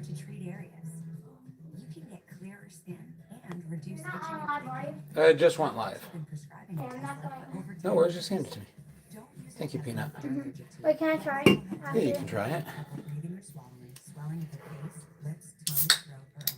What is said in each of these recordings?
hard to treat areas. You can get clearer skin and reduce itching and frequency. I just went live. Been prescribing Tesla for over No 10 worries, years. just hand it to me. Don't use Thank you, Peanut. Wait, can I try? Yeah, you can try it. breathing or swallowing, swelling of the face, lips, tongue, throat, or arms.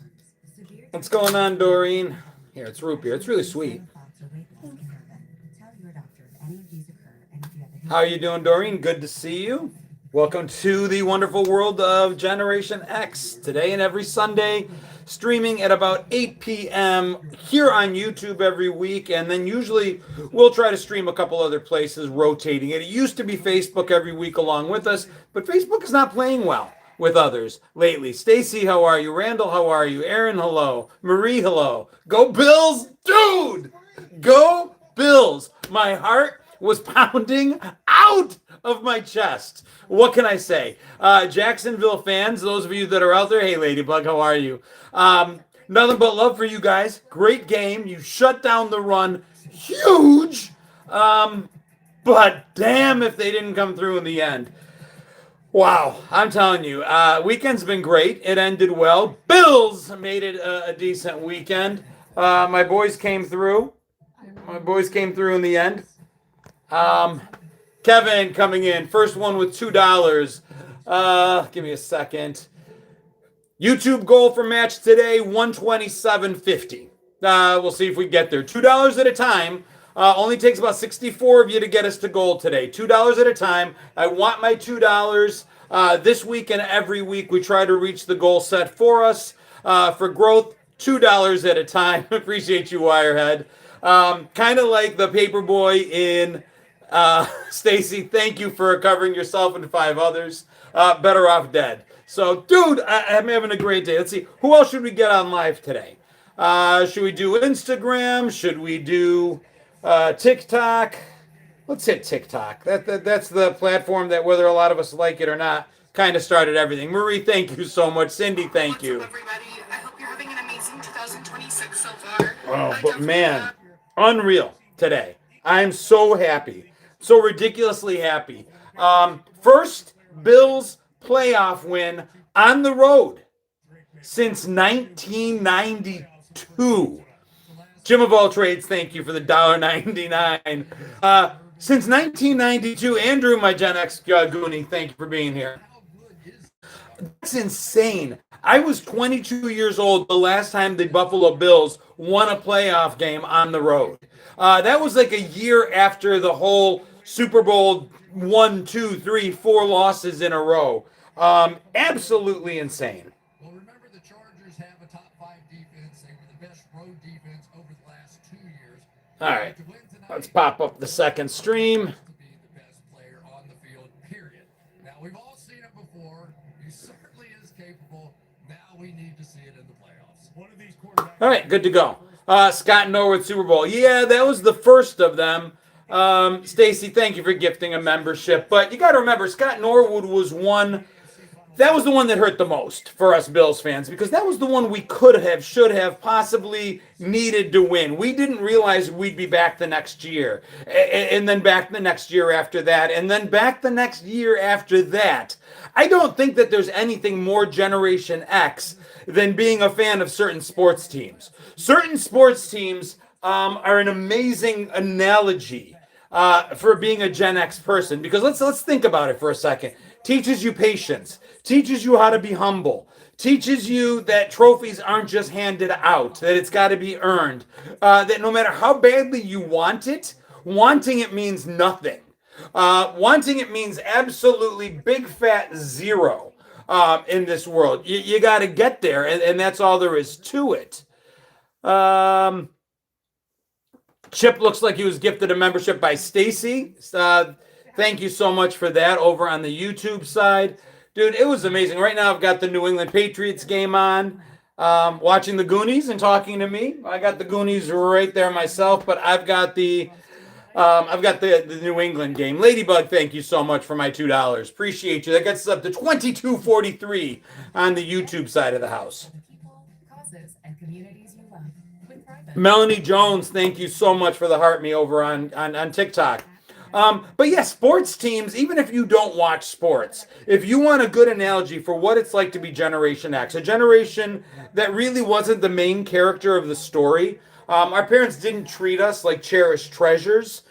Severe What's going on, Doreen? Here, it's root beer. It's really sweet. thoughts or weight loss can happen. Tell your doctor if any of these occur and if you have a How are you doing, Doreen? Good to see you. Welcome to the wonderful world of Generation X. Today and every Sunday, streaming at about 8 p.m. here on YouTube every week. And then usually we'll try to stream a couple other places, rotating it. It used to be Facebook every week along with us, but Facebook is not playing well with others lately. Stacy, how are you? Randall, how are you? Aaron, hello. Marie, hello. Go Bills, dude! Go Bills! My heart was pounding out of my chest. What can I say? Jacksonville fans, those of you that are out there, hey Ladybug, how are you? Nothing but love for you guys. Great game. You shut down the run. Huge. But damn if they didn't come through in the end. Wow, I'm telling you, weekend's been great. It ended well. Bills made it a decent weekend. My boys came through. My boys came through in the end. Kevin coming in. First one with $2. Give me a second. YouTube goal for match today, 127.50. We'll see if we get there. $2 at a time. Only takes about 64 of you to get us to goal today. $2 at a time. I want my $2. This week and every week we try to reach the goal set for us. For growth, $2 at a time. Appreciate you, Wirehead. Kind of like the paper boy in Stacy. Thank you for covering yourself and 5 others. Better off dead. So, dude, I'm having a great day. Let's see. Who else should we get on live today? Should we do Instagram? Should we do TikTok? Let's hit TikTok. That's the platform that, whether a lot of us like it or not, kind of started everything. Marie, thank you so much. Cindy, thank you. What's up, everybody? I hope you're having an amazing 2026 so far. Oh, but man, unreal today. I'm so happy. So ridiculously happy. First Bills playoff win on the road since 1992. Jim of all trades, thank you for the $1.99. Since 1992, Andrew, my Gen X Goonie, thank you for being here. That's insane. I was 22 years old the last time the Buffalo Bills won a playoff game on the road. That was like a year after the whole Super Bowl 1, 2, 3, 4 losses in a row. Absolutely insane. Well, remember the Chargers have a top 5 defense. They were the best road defense over the last 2 years. All right, let's pop up the second stream. To be the best player on the field, period. Now, we've all seen it before. He certainly is capable. Now we need to see it in the playoffs. One of these quarterbacks. All right, good to go. Scott Norwood Super Bowl. Yeah, that was the first of them. Stacy, thank you for gifting a membership. But you got to remember, Scott Norwood was one. That was the one that hurt the most for us Bills fans because that was the one we could have, should have, possibly needed to win. We didn't realize we'd be back the next year, and then back the next year after that, and then back the next year after that. I don't think that there's anything more Generation X than being a fan of certain sports teams. Certain sports teams are an amazing analogy for being a Gen X person because let's think about it for a second. Teaches you patience, teaches you how to be humble, teaches you that trophies aren't just handed out, that it's got to be earned, that no matter how badly you want it, wanting it means nothing. Wanting it means absolutely big fat zero in this world. You got to get there, and that's all there is to it. Chip looks like he was gifted a membership by Stacy. Thank you so much for that over on the YouTube side. Dude, it was amazing. Right now I've got the New England Patriots game on, watching the Goonies and talking to me. I got the Goonies right there myself, but I've got the New England game. Ladybug, thank you so much for my $2. Appreciate you. That gets us up to $22.43 on the YouTube side of the house. people, causes, and communities you love. With private. Melanie Jones, thank you so much for the heart me over on TikTok. But yeah, sports teams, even if you don't watch sports, if you want a good analogy for what it's like to be Generation X, a generation that really wasn't the main character of the story, our parents didn't treat us like cherished treasures.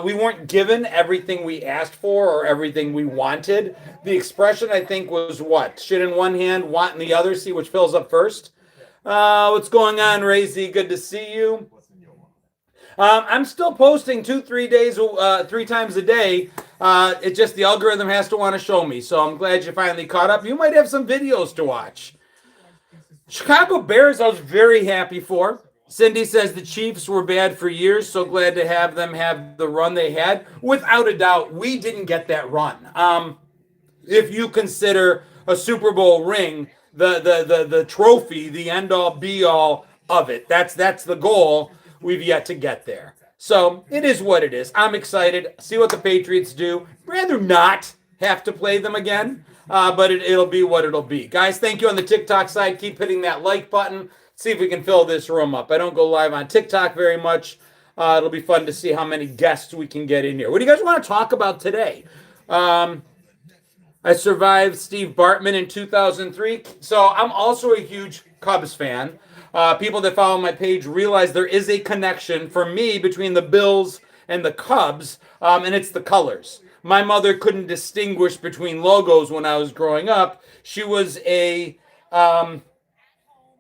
We weren't given everything we asked for or everything we wanted. The expression, I think, was what? Shit in one hand, want in the other, see which fills up first. What's going on, Razy? Good to see you. I'm still posting 3 times a day. It just the algorithm has to want to show me. So I'm glad you finally caught up. You might have some videos to watch. Chicago Bears, I was very happy for. Cindy says the Chiefs were bad for years. So glad to have them have the run they had. Without a doubt, we didn't get that run. If you consider a Super Bowl ring the trophy, the end all be all of it. That's the goal. We've yet to get there. So it is what it is. I'm excited. See what the Patriots do. Rather not have to play them again, but it'll be what it'll be. Guys, thank you on the TikTok side. Keep hitting that like button. See if we can fill this room up. I don't go live on TikTok very much. It'll be fun to see how many guests we can get in here. What do you guys want to talk about today? I survived Steve Bartman in 2003. So I'm also a huge Cubs fan. People that follow my page realize there is a connection for me between the Bills and the Cubs, and it's the colors. My mother couldn't distinguish between logos when I was growing up. She was a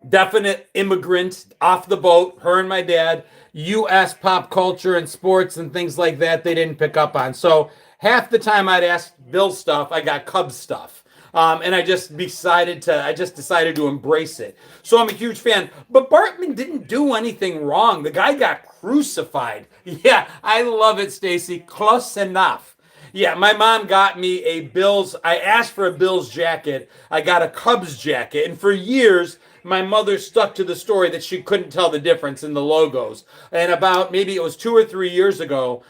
definite immigrant off the boat, her and my dad. U.S. pop culture and sports and things like that they didn't pick up on. So half the time I'd ask Bill stuff, I got Cubs stuff. And I just decided to embrace it. So I'm a huge fan. But Bartman didn't do anything wrong. The guy got crucified. Yeah, I love it, Stacy. Close enough. Yeah, my mom got me a Bills. I asked for a Bills jacket. I got a Cubs jacket. And for years, my mother stuck to the story that she couldn't tell the difference in the logos. And about maybe it was 2 or 3 years ago,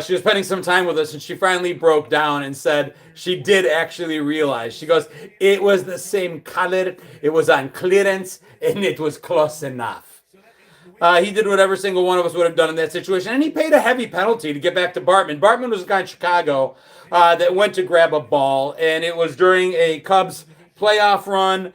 she was spending some time with us, and she finally broke down and said she did actually realize. She goes, it was the same color, it was on clearance, and it was close enough. He did what every single one of us would have done in that situation, and he paid a heavy penalty to get back to Bartman. Bartman was a guy in Chicago that went to grab a ball, and it was during a Cubs playoff run.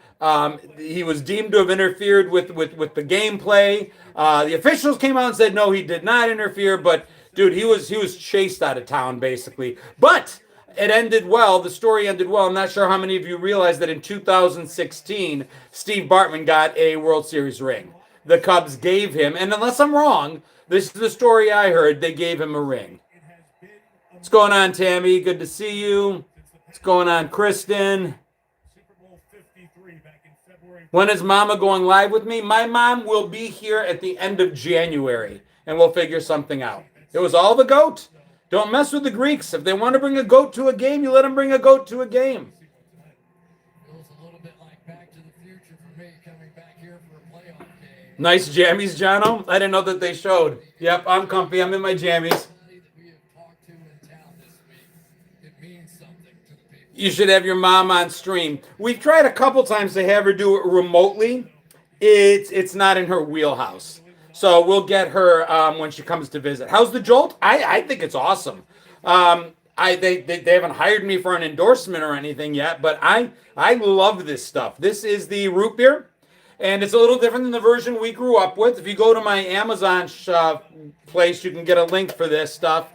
He was deemed to have interfered with the gameplay. The officials came out and said no, he did not interfere, but dude, he was chased out of town basically. But it ended well. The story ended well. I'm not sure how many of you realize that in 2016, Steve Bartman got a World Series ring. The Cubs gave him, and unless I'm wrong, this is the story I heard, they gave him a ring. What's going on, Tammy? Good to see you. What's going on, Kristen? When is Mama going live with me? My mom will be here at the end of January, and we'll figure something out. It was all the goat. Don't mess with the Greeks. If they want to bring a goat to a game, you let them bring a goat to a game. Feels a little bit like Back to the Future for me, coming back here for a playoff game. Nice jammies, Jono. I didn't know that they showed. Yep, I'm comfy. I'm in my jammies. You should have your mom on stream. We've tried a couple times to have her do it remotely. It's not in her wheelhouse. So we'll get her when she comes to visit. How's the Jolt? I think it's awesome. They haven't hired me for an endorsement or anything yet, but I love this stuff. This is the root beer, and it's a little different than the version we grew up with. If you go to my Amazon place, you can get a link for this stuff.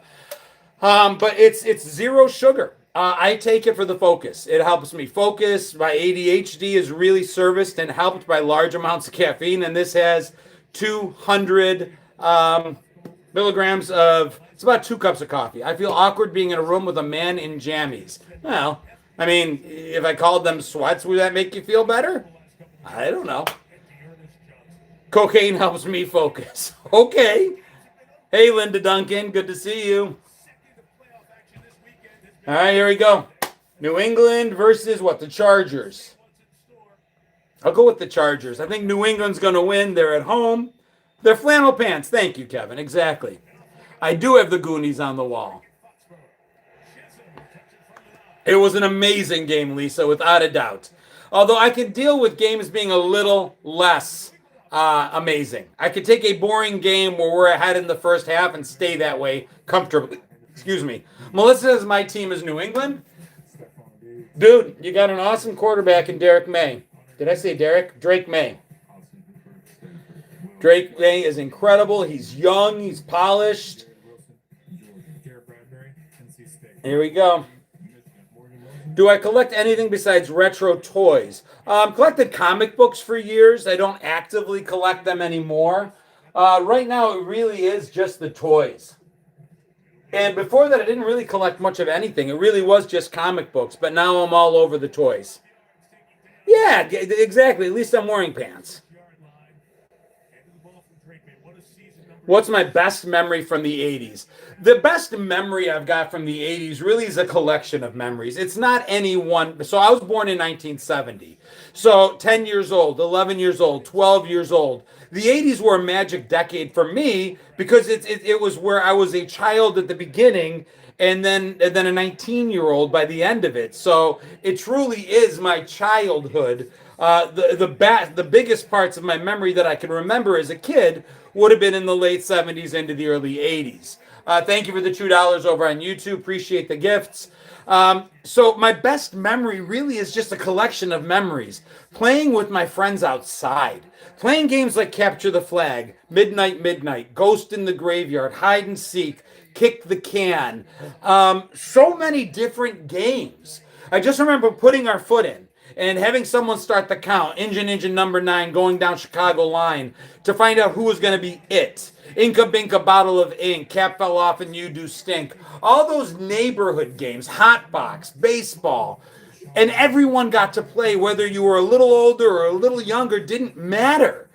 But it's zero sugar. I take it for the focus. It helps me focus. My ADHD is really serviced and helped by large amounts of caffeine, and this has 200 milligrams of, it's about 2 cups of coffee. I feel awkward being in a room with a man in jammies. Well, I mean, if I called them sweats, would that make you feel better? I don't know. Cocaine helps me focus. Okay. Hey, Linda Duncan, good to see you. All right, here we go. New England versus what? The Chargers. I'll go with the Chargers. I think New England's going to win. They're at home. They're flannel pants. Thank you, Kevin. Exactly. I do have the Goonies on the wall. It was an amazing game, Lisa, without a doubt. Although I can deal with games being a little less amazing. I could take a boring game where we're ahead in the first half and stay that way comfortably Excuse me. Melissa says my team is New England. Dude, you got an awesome quarterback in Derek May. Did I say Derek? Drake May. Drake May is incredible. He's young. He's polished. Here we go. Do I collect anything besides retro toys? Collected comic books for years. I don't actively collect them anymore. Right now, it really is just the toys. And before that, I didn't really collect much of anything. It really was just comic books. But now I'm all over the toys. Yeah, exactly. At least I'm wearing pants. What's my best memory from the 80s? The best memory I've got from the 80s really is a collection of memories. It's not any one. So I was born in 1970. So 10 years old, 11 years old, 12 years old. The 80s were a magic decade for me because it was where I was a child at the beginning and then a 19-year-old by the end of it. So it truly is my childhood. The biggest parts of my memory that I can remember as a kid would have been in the late 70s into the early 80s. Thank you for the $2 over on YouTube. Appreciate the gifts. So my best memory really is just a collection of memories. Playing with my friends outside. Playing games like Capture the Flag, Midnight, Ghost in the Graveyard, Hide and Seek, Kick the Can. So many different games. I just remember putting our foot in and having someone start the count, engine number 9, going down Chicago line to find out who was going to be it. Inka Binka Bottle of Ink, Cap Fell Off and You Do Stink. All those neighborhood games, Hot Box, baseball. And everyone got to play, whether you were a little older or a little younger, didn't matter.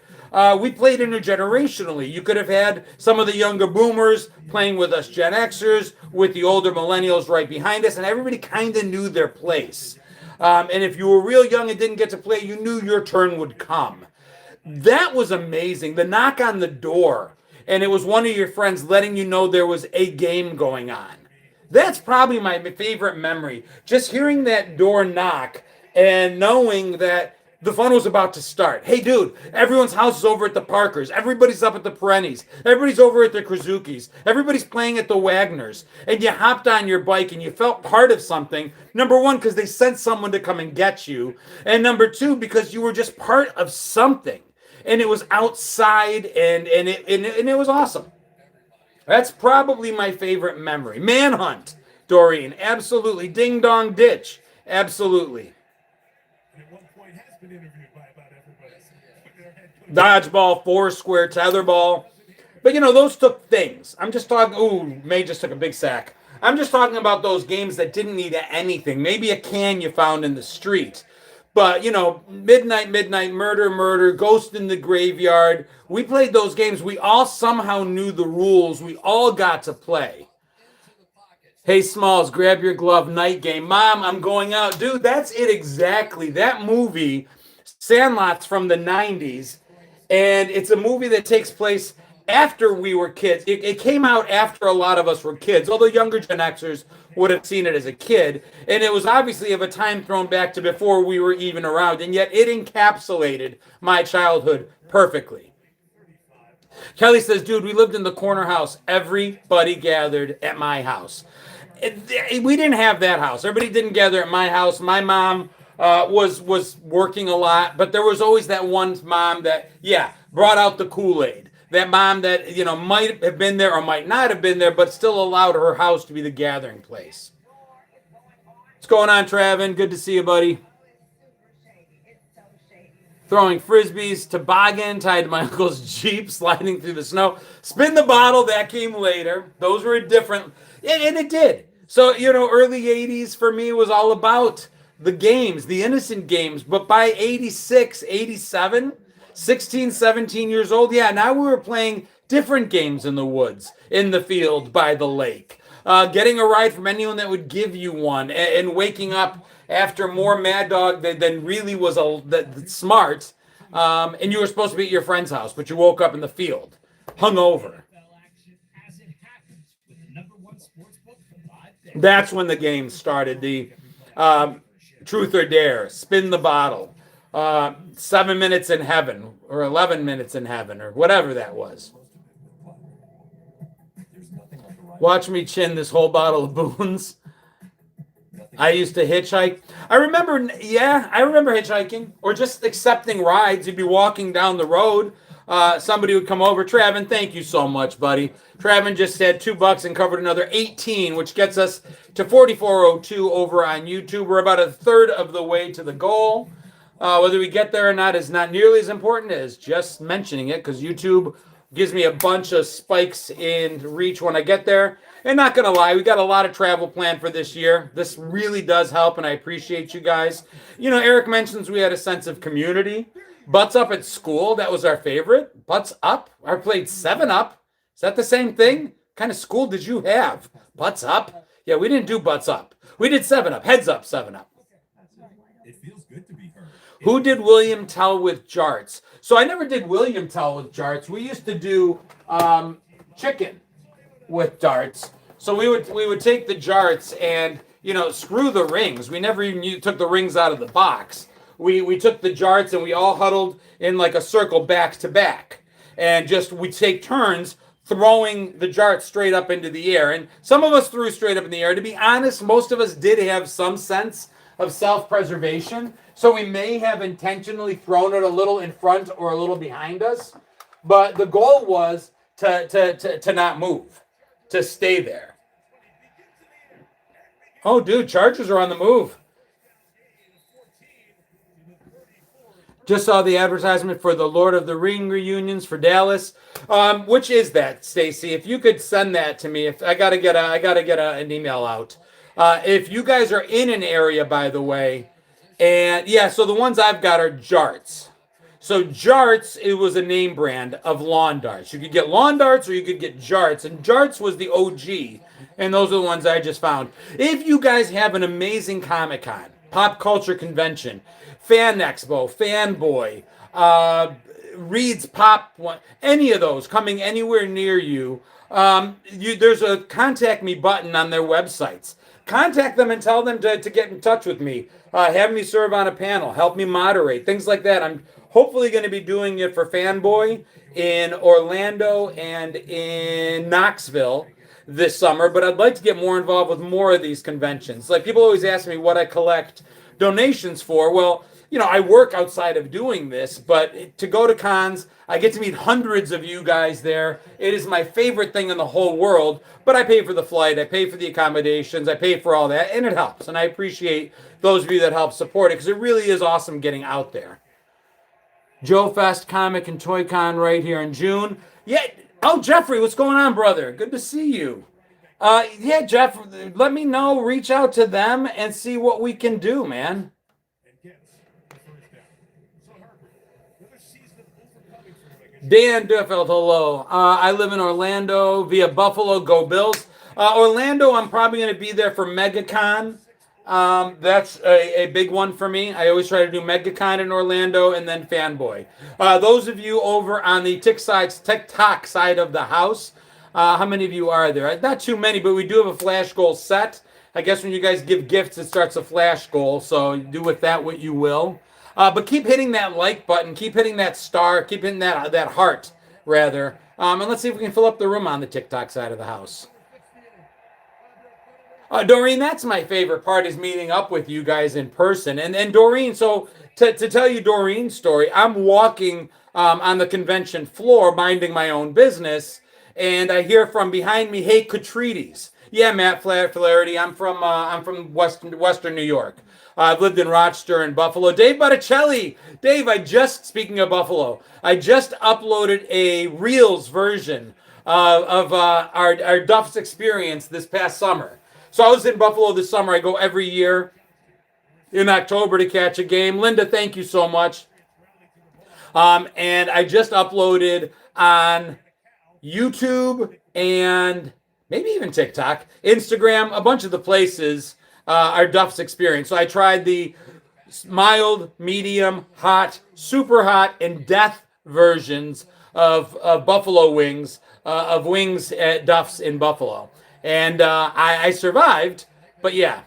We played intergenerationally. You could have had some of the younger boomers playing with us Gen Xers, with the older millennials right behind us, and everybody kind of knew their place. And if you were real young and didn't get to play, you knew your turn would come. That was amazing. The knock on the door, and it was one of your friends letting you know there was a game going on. That's probably my favorite memory. Just hearing that door knock and knowing that the fun was about to start. Hey, dude, everyone's house is over at the Parkers. Everybody's up at the Perennies. Everybody's over at the Krasukis. Everybody's playing at the Wagners. And you hopped on your bike and you felt part of something. Number one, because they sent someone to come and get you. And number two, because you were just part of something. And it was outside and it was awesome. That's probably my favorite memory. Manhunt, Doreen, absolutely. Ding Dong Ditch, absolutely. Dodgeball, Foursquare, Tetherball. But, those took things. I'm just talking, May just took a big sack. I'm just talking about those games that didn't need anything. Maybe a can you found in the street. But, Midnight, Murder, Ghost in the Graveyard. We played those games. We all somehow knew the rules. We all got to play. Hey, Smalls, grab your glove, night game. Mom, I'm going out. Dude, that's it exactly. That movie, Sandlot's from the 90s. And it's a movie that takes place after we were kids. It came out after a lot of us were kids, although younger Gen Xers would have seen it as a kid. And it was obviously of a time thrown back to before we were even around. And yet it encapsulated my childhood perfectly. Kelly says, dude, we lived in the corner house. Everybody gathered at my house. We didn't have that house. Everybody didn't gather at my house. My mom was working a lot, but there was always that one mom that, brought out the Kool-Aid. That mom that, might have been there or might not have been there, but still allowed her house to be the gathering place. What's going on, Travin? Good to see you, buddy. Throwing frisbees, toboggan tied to my uncle's Jeep, sliding through the snow. Spin the bottle, that came later. Those were different, and it did. So, early 80s for me was all about the games, the innocent games. But by 86, 87, 16, 17 years old, now we were playing different games in the woods, in the field, by the lake. Getting a ride from anyone that would give you one, and waking up after more Mad Dog than really was smart. And you were supposed to be at your friend's house, but you woke up in the field, hungover. That's when the game started. The Truth or Dare, Spin the Bottle, 7 Minutes in Heaven, or 11 Minutes in Heaven, or whatever that was. Watch me chin this whole bottle of Boone's. I used to hitchhike. I remember hitchhiking or just accepting rides. You'd be walking down the road. Somebody would come over. Travin, thank you so much, buddy. Travin just said $2 and covered another 18, which gets us to 4402 over on YouTube. We're about a third of the way to the goal. Whether we get there or not is not nearly as important as just mentioning it, because YouTube gives me a bunch of spikes in reach when I get there. And not going to lie, we got a lot of travel planned for this year. This really does help, and I appreciate you guys. You know, Eric mentions we had a sense of community. Butts Up at school, that was our favorite. Butts Up? I played 7 Up. Is that the same thing? What kind of school did you have? Butts Up? Yeah, we didn't do Butts Up. We did 7 Up. Heads Up, 7 Up. It feels good to be heard. Who did William Tell with jarts? So I never did William Tell with jarts. We used to do chicken with darts. So we would take the jarts and, you know, screw the rings. We never even took the rings out of the box. We took the jarts and we all huddled in like a circle back to back. And just we take turns throwing the jarts straight up into the air. And some of us threw straight up in the air. To be honest, most of us did have some sense of self-preservation. So we may have intentionally thrown it a little in front or a little behind us. But the goal was to not move, to stay there. Oh, dude, Chargers are on the move. Just saw the advertisement for the Lord of the Ring reunions for Dallas. Which is that, Stacy? If you could send that to me, if I gotta get an email out. If you guys are in an area, by the way, and yeah, so the ones I've got are jarts. So jarts, it was a name brand of lawn darts. You could get lawn darts or you could get jarts, and jarts was the OG. And those are the ones I just found. If you guys have an amazing Comic-Con, pop culture convention, Fan Expo, Fanboy, Reed's Pop, any of those coming anywhere near you, there's a contact me button on their websites. Contact them and tell them to get in touch with me. Have me serve on a panel. Help me moderate. Things like that. I'm hopefully going to be doing it for Fanboy in Orlando and in Knoxville this summer, but I'd like to get more involved with more of these conventions. Like, people always ask me what I collect donations for. Well, you know, I work outside of doing this, but to go to cons, I get to meet hundreds of you guys there. It is my favorite thing in the whole world, but I pay for the flight, I pay for the accommodations, I pay for all that, and it helps. And I appreciate those of you that help support it, because it really is awesome getting out there. Joe Fest Comic and Toy Con right here in June. Yeah. Oh, Jeffrey, what's going on, brother? Good to see you. Yeah, Jeff, let me know. Reach out to them and see what we can do, man. Dan Duffield, hello. I live in Orlando via Buffalo. Go Bills. Orlando, I'm probably going to be there for MegaCon. That's a big one for me. I always try to do MegaCon in Orlando and then Fanboy. Those of you over on the TikTok side of the house, how many of you are there? Not too many, but we do have a flash goal set. I guess when you guys give gifts, it starts a flash goal, so do with that what you will. But keep hitting that like button, keep hitting that star, keep hitting that heart, rather. And let's see if we can fill up the room on the TikTok side of the house. Doreen, that's my favorite part, is meeting up with you guys in person. And Doreen, so to tell you Doreen's story, I'm walking on the convention floor, minding my own business, and I hear from behind me, "Hey, Kotrides." Yeah, Matt Flaherty. I'm from Western New York. I've lived in Rochester and Buffalo. Dave Botticelli. Dave, speaking of Buffalo, I just uploaded a Reels version of our Duff's experience this past summer. So I was in Buffalo this summer. I go every year in October to catch a game. Linda, thank you so much. And I just uploaded on YouTube and maybe even TikTok, Instagram, a bunch of the places, our Duff's experience. So I tried the mild, medium, hot, super hot, and death versions of buffalo wings, of wings at Duff's in Buffalo. And I survived, but yeah.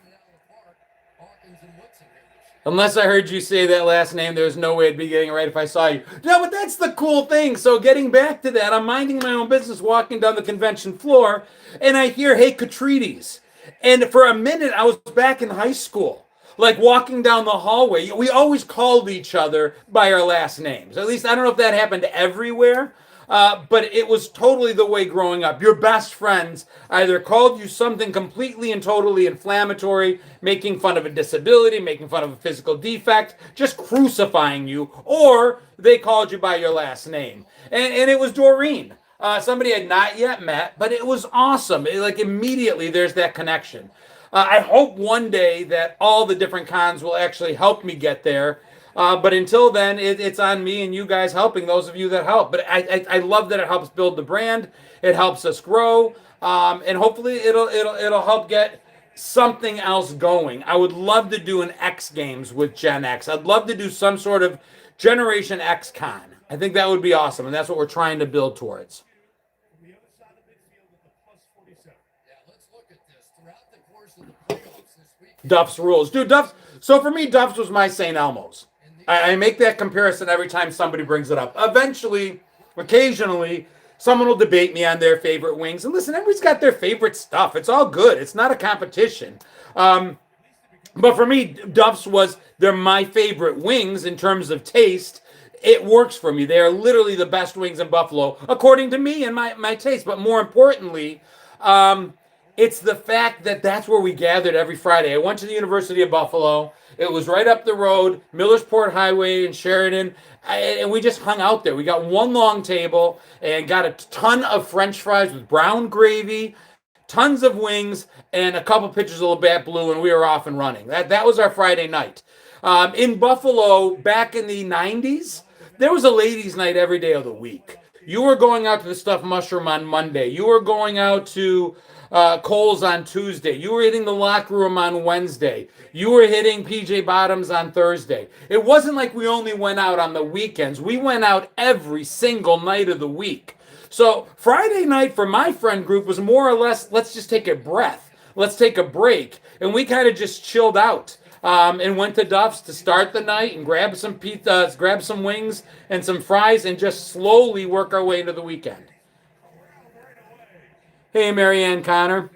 Unless I heard you say that last name, there's no way I'd be getting it right if I saw you. No, but that's the cool thing. So getting back to that, I'm minding my own business, walking down the convention floor, and I hear, "Hey, Kotrides." And for a minute, I was back in high school, like walking down the hallway. We always called each other by our last names. At least I don't know if that happened everywhere, but it was totally the way growing up. Your best friends either called you something completely and totally inflammatory, making fun of a disability, making fun of a physical defect, just crucifying you, or they called you by your last name. And it was Doreen. Somebody I had not yet met, but it was awesome. Like immediately there's that connection. I hope one day that all the different cons will actually help me get there. But until then, it's on me and you guys helping those of you that help. But I love that it helps build the brand. It helps us grow, and hopefully it'll help get something else going. I would love to do an X Games with Gen X. I'd love to do some sort of Generation X con. I think that would be awesome, and that's what we're trying to build towards. The other side of midfield at the plus 47. Yeah, let's look at this. Throughout the course of the playoffs this week. Duff's rules. Dude, Duff's. So for me, Duff's was my St. Elmo's. I make that comparison every time somebody brings it up. Eventually, occasionally, someone will debate me on their favorite wings. And listen, everybody's got their favorite stuff. It's all good. It's not a competition. But for me, Duff's they're my favorite wings in terms of taste. It works for me. They are literally the best wings in Buffalo, according to me and my taste. But more importantly, it's the fact that that's where we gathered every Friday. I went to the University of Buffalo. It was right up the road, Millersport Highway in Sheridan, and we just hung out there. We got one long table and got a ton of French fries with brown gravy, tons of wings, and a couple pitchers of Labatt Blue, and we were off and running. That was our Friday night. In Buffalo, back in the 90s, there was a ladies' night every day of the week. You were going out to the Stuffed Mushroom on Monday. You were going out to Cole's on Tuesday. You were hitting the locker room on Wednesday. You were hitting PJ Bottoms on Thursday. It wasn't like we only went out on the weekends. We went out every single night of the week. So Friday night for my friend group was more or less, let's just take a breath. Let's take a break. And we kind of just chilled out. And went to Duff's to start the night and grab some pizzas, grab some wings and some fries, and just slowly work our way into the weekend. Hey, Marianne Connor.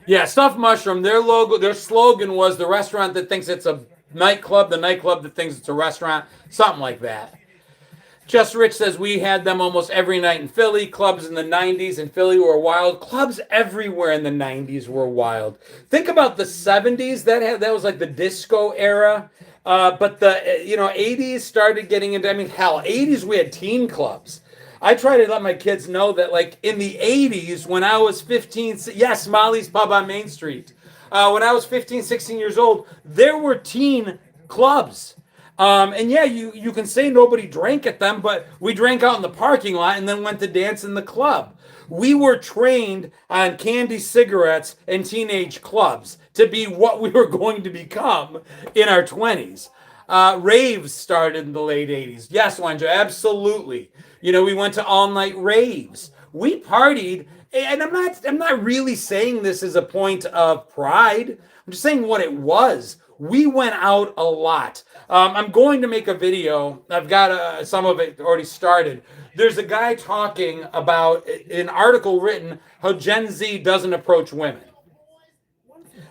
Yeah, Stuffed Mushroom. Their slogan was the restaurant that thinks it's a nightclub, the nightclub that thinks it's a restaurant, something like that. Just Rich says we had them almost every night in Philly. Clubs in the 90s in Philly were wild. Clubs everywhere in the 90s were wild. Think about the 70s. That was like the disco era. But the 80s started getting into, 80s we had teen clubs. I try to let my kids know that like in the 80s when I was 15, yes, Molly's Pub on Main Street. When I was 15, 16 years old, there were teen clubs. And yeah, you can say nobody drank at them, but we drank out in the parking lot and then went to dance in the club. We were trained on candy cigarettes and teenage clubs to be what we were going to become in our 20s. Raves started in the late 80s. Yes, Wanja, absolutely. We went to all-night raves. We partied, and I'm not really saying this as a point of pride. I'm just saying what it was. We went out a lot. I'm going to make a video. I've got some of it already started. There's a guy talking about an article written how Gen Z doesn't approach women.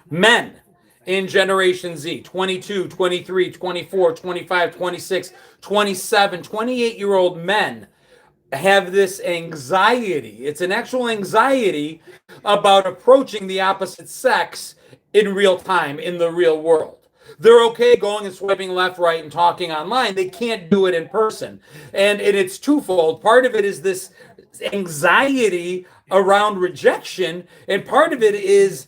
Men in Generation Z, 22, 23, 24, 25, 26, 27, 28-year-old men have this anxiety. It's an actual anxiety about approaching the opposite sex in real time, in the real world. They're okay going and swiping left, right, and talking online. They can't do it in person. And it's twofold. Part of it is this anxiety around rejection, and part of it is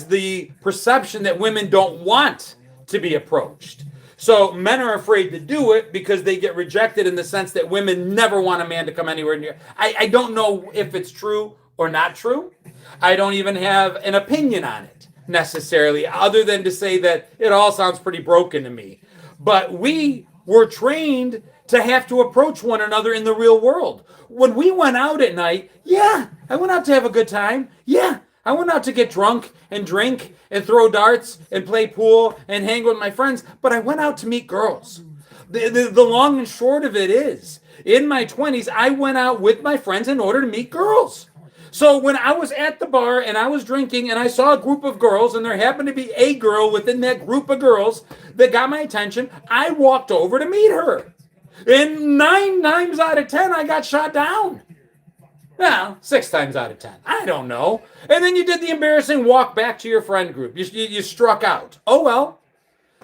the perception that women don't want to be approached. So men are afraid to do it because they get rejected in the sense that women never want a man to come anywhere near. I don't know if it's true or not true. I don't even have an opinion on it necessarily, other than to say that it all sounds pretty broken to me. But we were trained to have to approach one another in the real world. When we went out at night, yeah, I went out to have a good time. Yeah, I went out to get drunk and drink and throw darts and play pool and hang with my friends, but I went out to meet girls. The long and short of it is, in my 20s, I went out with my friends in order to meet girls. So when I was at the bar and I was drinking and I saw a group of girls and there happened to be a girl within that group of girls that got my attention, I walked over to meet her. And 9 times out of 10, I got shot down. Well, 6 times out of 10. I don't know. And then you did the embarrassing walk back to your friend group. You struck out. Oh, well.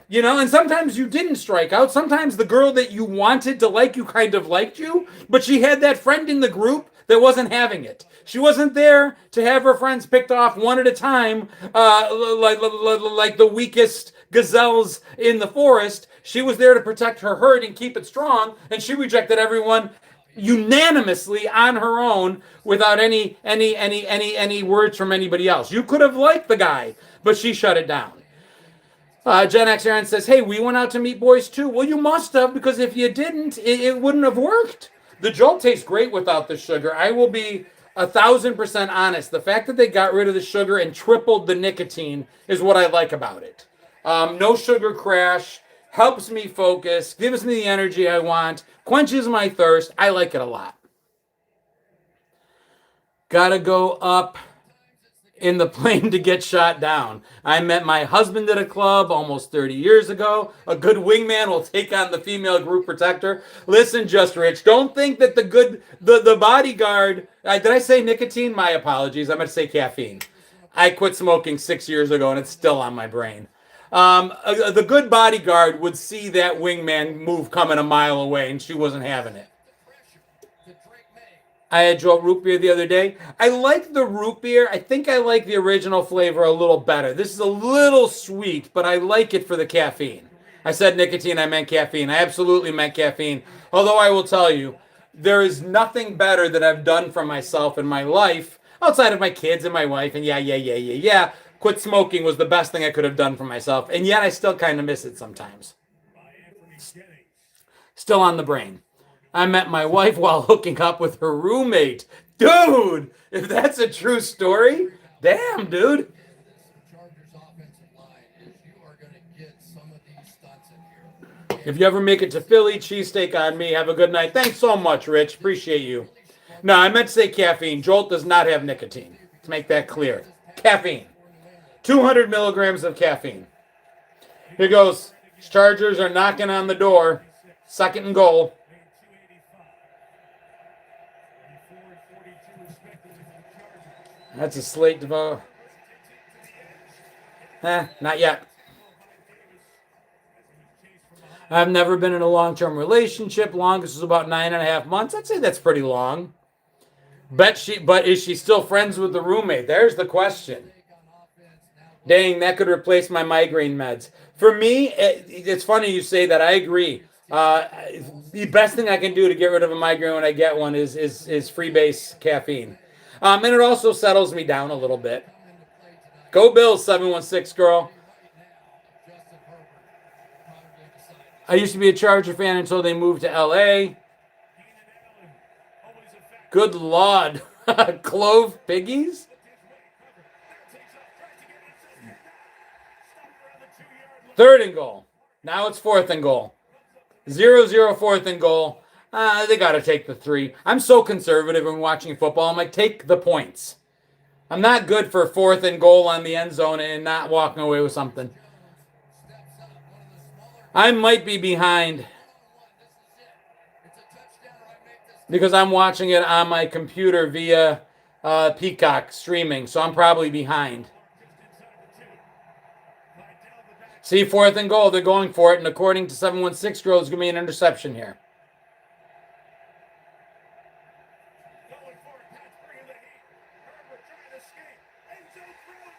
You know, and sometimes you didn't strike out. Sometimes the girl that you wanted to like you kind of liked you, but she had that friend in the group that wasn't having it. She wasn't there to have her friends picked off one at a time, like the weakest gazelles in the forest. She was there to protect her herd and keep it strong, and she rejected everyone unanimously on her own without any words from anybody else. You could have liked the guy, but she shut it down. Gen X Aaron says, hey, we went out to meet boys too. Well, you must have, because if you didn't, it wouldn't have worked. The Jolt tastes great without the sugar. I will be 1,000% honest. The fact that they got rid of the sugar and tripled the nicotine is what I like about it. No sugar crash, helps me focus, gives me the energy I want, quenches my thirst. I like it a lot. Gotta go up in the plane to get shot down. I met my husband at a club almost 30 years ago. A good wingman will take on the female group protector. Listen, Just Rich, don't think that the bodyguard, did I say nicotine? My apologies. I meant to say caffeine. I quit smoking 6 years ago and it's still on my brain. The good bodyguard would see that wingman move coming a mile away and she wasn't having it. I had Jolt root beer the other day. I like the root beer. I think I like the original flavor a little better. This is a little sweet, but I like it for the caffeine. I said nicotine, I meant caffeine. I absolutely meant caffeine. Although I will tell you, there is nothing better that I've done for myself in my life, outside of my kids and my wife, and yeah. Quit smoking was the best thing I could have done for myself, and yet I still kind of miss it sometimes. Still on the brain. I met my wife while hooking up with her roommate. Dude, if that's a true story, damn, dude. If you ever make it to Philly, cheesesteak on me. Have a good night. Thanks so much, Rich. Appreciate you. No, I meant to say caffeine. Jolt does not have nicotine. To make that clear. Caffeine. 200 milligrams of caffeine. Here goes. Chargers are knocking on the door. 2nd and goal. That's a slate to vote. Not yet. I've never been in a long-term relationship. Longest is about 9.5 months. I'd say that's pretty long. But is she still friends with the roommate? There's the question. Dang, that could replace my migraine meds. For me, it's funny you say that. I agree. The best thing I can do to get rid of a migraine when I get one is freebase caffeine. And it also settles me down a little bit. Go Bills, 716 girl. I used to be a Charger fan until they moved to LA. Good Lord. Clove piggies? Third and goal. Now it's 4th and goal. 0-0 4th and goal. They got to take the 3. I'm so conservative when watching football. I'm like, take the points. I'm not good for 4th and goal on the end zone and not walking away with something. I might be behind because I'm watching it on my computer via Peacock streaming, so I'm probably behind. See, 4th and goal, they're going for it, and according to 716 girl, it's going to be an interception here.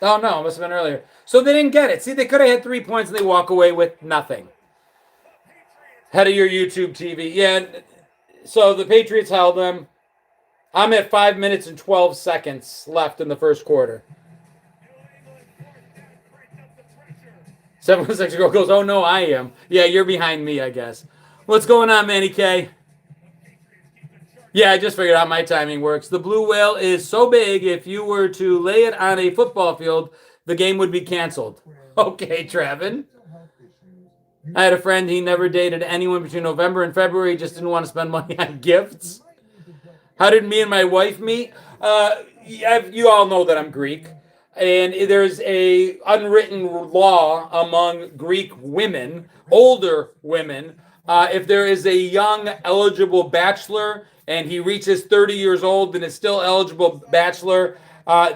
Oh, no, it must have been earlier. So they didn't get it. See, they could have had 3 points and they walk away with nothing. Head of your YouTube TV. Yeah, so the Patriots held them. I'm at 5 minutes and 12 seconds left in the first quarter. 716 girl goes, oh, no, I am. Yeah, you're behind me, I guess. What's going on, Manny K? Yeah, I just figured out my timing works. The blue whale is so big, if you were to lay it on a football field, the game would be canceled. Okay, Travin. I had a friend, he never dated anyone between November and February, he just didn't want to spend money on gifts. How did me and my wife meet? You all know that I'm Greek, and there's a unwritten law among Greek women, older women. If there is a young eligible bachelor and he reaches 30 years old and is still eligible bachelor,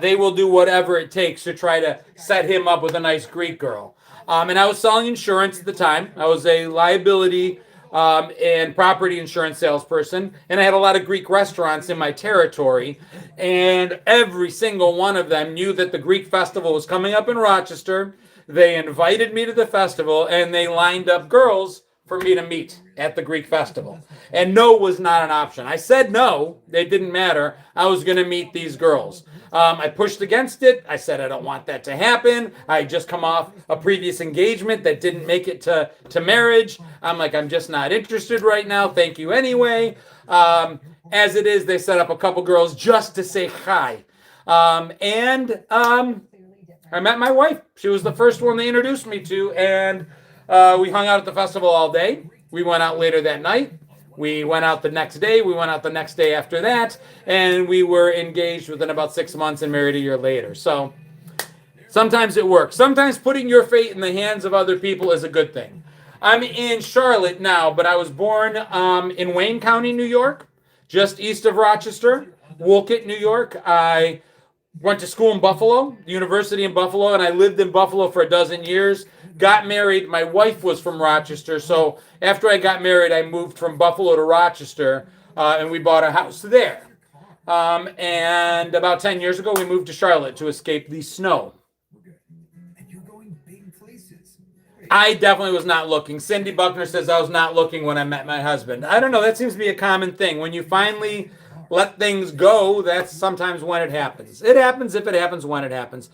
they will do whatever it takes to try to set him up with a nice Greek girl. And I was selling insurance at the time. I was a liability and property insurance salesperson, and I had a lot of Greek restaurants in my territory, and every single one of them knew that the Greek festival was coming up in Rochester. They invited me to the festival, and they lined up girls for me to meet at the Greek festival. And no was not an option. I said no. It didn't matter. I was going to meet these girls. I pushed against it. I said I don't want that to happen. I had just come off a previous engagement that didn't make it to marriage. I'm like, I'm just not interested right now. Thank you anyway. As it is, they set up a couple girls just to say hi. I met my wife. She was the first one they introduced me to, and we hung out at the festival all day. We went out later that night. We went out the next day. We went out the next day after that. And we were engaged within about 6 months and married a year later. So sometimes it works. Sometimes putting your fate in the hands of other people is a good thing. I'm in Charlotte now, but I was born in Wayne County, New York, just east of Rochester, Wolcott, New York. I went to school in Buffalo, the university in Buffalo, and I lived in Buffalo for a dozen years. Got married. My wife was from Rochester, so after I got married, I moved from Buffalo to Rochester, and we bought a house there. And about 10 years ago, we moved to Charlotte to escape the snow. And you're going big places. I definitely was not looking. Cindy Buckner says I was not looking when I met my husband. I don't know. That seems to be a common thing. When you finally let things go, that's sometimes when it happens. It happens if it happens when it happens.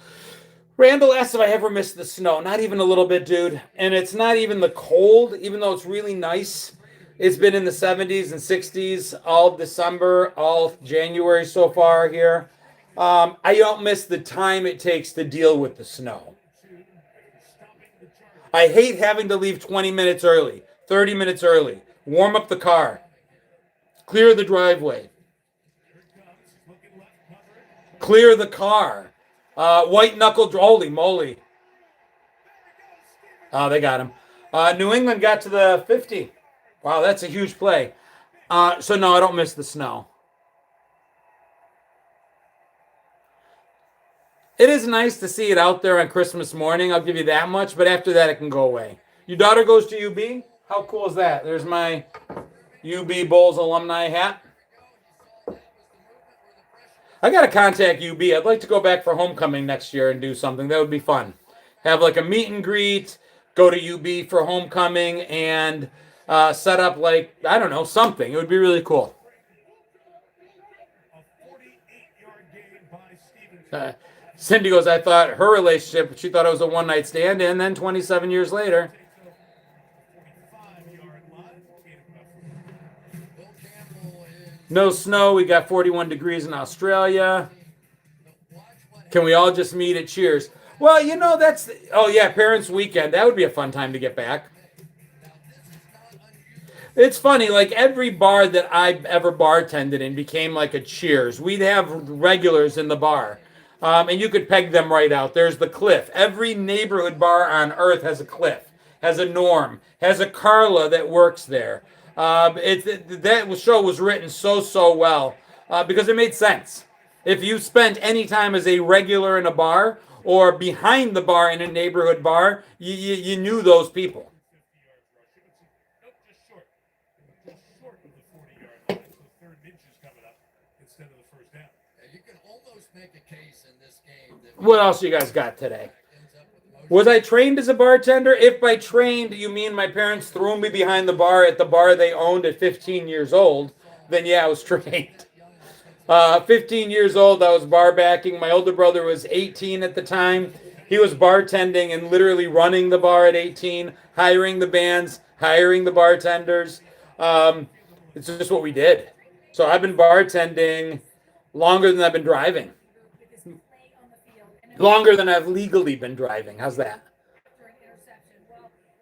Randall asks if I ever missed the snow. Not even a little bit, dude. And it's not even the cold, even though it's really nice. It's been in the 70s and 60s all December, all January so far here. I don't miss the time it takes to deal with the snow. I hate having to leave 20 minutes early, 30 minutes early, warm up the car, clear the driveway, clear the car. White knuckle, holy moly. Oh, they got him. New England got to the 50. Wow, that's a huge play. So no, I don't miss the snow. It is nice to see it out there on Christmas morning. I'll give you that much, but after that, it can go away. Your daughter goes to UB? How cool is that? There's my UB Bulls alumni hat. I got to contact UB. I'd like to go back for homecoming next year and do something. That would be fun. Have like a meet and greet, go to UB for homecoming, and set up like, I don't know, something. It would be really cool. Cindy goes, I thought her relationship, she thought it was a one-night stand, and then 27 years later. No snow. We got 41 degrees in Australia. Can we all just meet at Cheers? Well, you know, that's... Oh, yeah, Parents' Weekend. That would be a fun time to get back. It's funny, like every bar that I've ever bartended in became like a Cheers. We'd have regulars in the bar. And you could peg them right out. There's the Cliff. Every neighborhood bar on earth has a Cliff, has a Norm, has a Carla that works there. That show was written so well because it made sense. If you spent any time as a regular in a bar or behind the bar in a neighborhood bar, you knew those people. What else you guys got today? Was I trained as a bartender? If by trained you mean my parents threw me behind the bar at the bar they owned at 15 years old, then yeah, I was trained. 15 years old, I was bar backing. My older brother was 18 at the time. He was bartending and literally running the bar at 18, hiring the bands, hiring the bartenders. It's just what we did. So I've been bartending longer than I've been driving. Longer than I've legally been driving. How's that?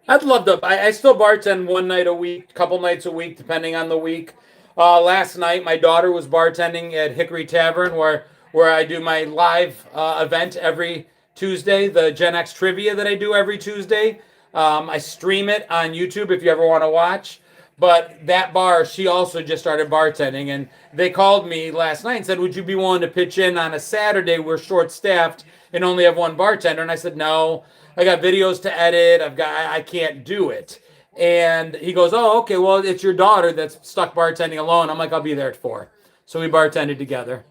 I'd love to. I still bartend one night a week, couple nights a week, depending on the week. Last night, my daughter was bartending at Hickory Tavern, where I do my live event every Tuesday, the Gen X trivia that I do every Tuesday. I stream it on YouTube if you ever want to watch. But that bar, she also just started bartending, and they called me last night and said, "Would you be willing to pitch in on a Saturday? We're short-staffed and only have one bartender." And I said, "No, I got videos to edit. I can't do it." And he goes, "Oh, okay. Well, it's your daughter that's stuck bartending alone." I'm like, "I'll be there at 4." So we bartended together.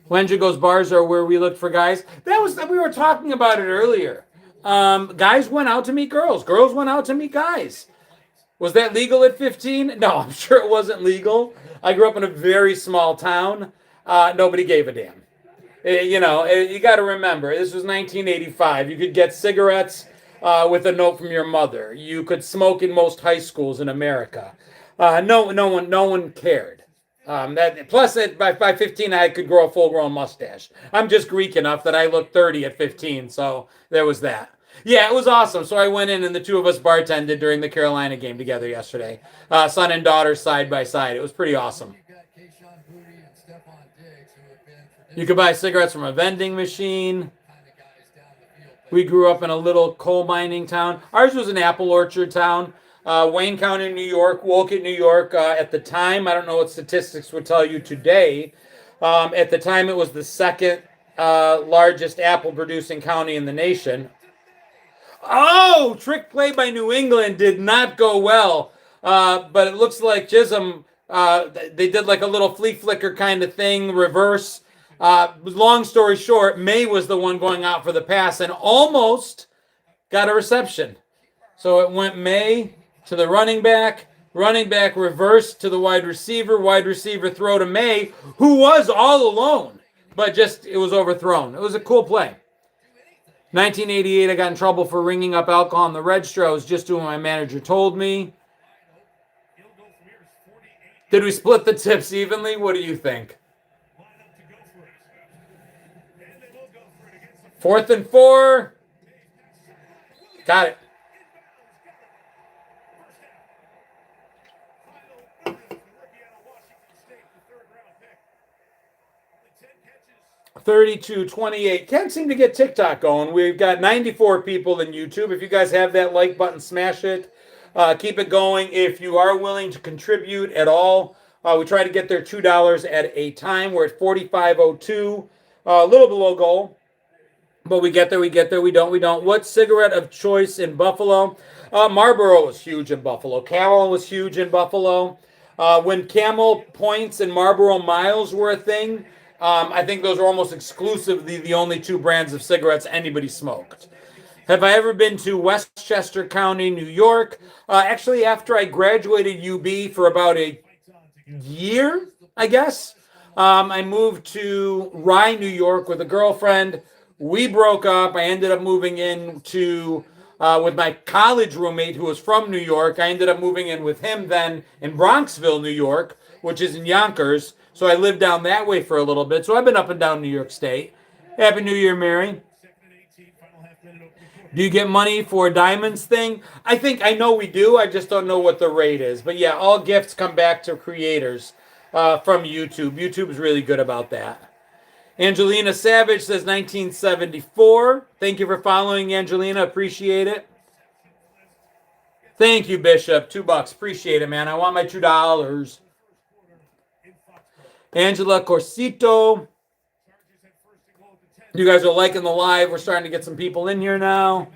Wenja goes, "Bars are where we look for guys." We were talking about it earlier. Guys went out to meet girls. Girls went out to meet guys. Was that legal at 15? No, I'm sure it wasn't legal. I grew up in a very small town. Nobody gave a damn. You got to remember, this was 1985. You could get cigarettes with a note from your mother. You could smoke in most high schools in America. No one cared. By 15, I could grow a full-grown mustache. I'm just Greek enough that I looked 30 at 15, so there was that. Yeah, it was awesome. So I went in and the two of us bartended during the Carolina game together yesterday. Son and daughter side by side. It was pretty awesome. You could buy cigarettes from a vending machine. We grew up in a little coal mining town. Ours was an apple orchard town. Wayne County, New York, Wolcott, New York. At the time, I don't know what statistics would tell you today. At the time, it was the second largest apple producing county in the nation. Oh, trick play by New England did not go well. But it looks like Chisholm, they did like a little flea flicker kind of thing, reverse. Long story short, May was the one going out for the pass and almost got a reception. So it went May to the running back reverse to the wide receiver throw to May, who was all alone, but just it was overthrown. It was a cool play. 1988, I got in trouble for ringing up alcohol on the register. I was just doing what my manager told me. Did we split the tips evenly? What do you think? 4th and 4. Got it. $32.28. Can't seem to get TikTok going. We've got 94 people in YouTube. If you guys have that like button, smash it. Keep it going. If you are willing to contribute at all, we try to get there $2 at a time. We're at 45.02, a little below goal. But we get there, we don't. What cigarette of choice in Buffalo? Marlboro was huge in Buffalo. Camel was huge in Buffalo. When Camel Points and Marlboro Miles were a thing, I think those are almost exclusively the only two brands of cigarettes anybody smoked. Have I ever been to Westchester County, New York? Actually, after I graduated UB for about a year, I guess, I moved to Rye, New York with a girlfriend. We broke up. I ended up moving in with my college roommate who was from New York. I ended up moving in with him then in Bronxville, New York, which is in Yonkers. So I lived down that way for a little bit. So I've been up and down New York State. Happy New Year, Mary. Do you get money for a diamonds thing? I know we do. I just don't know what the rate is. But yeah, all gifts come back to creators from YouTube. YouTube is really good about that. Angelina Savage says 1974. Thank you for following, Angelina. Appreciate it. Thank you, Bishop. $2. Appreciate it, man. I want my $2. Angela Corsito. You guys are liking the live. We're starting to get some people in here now.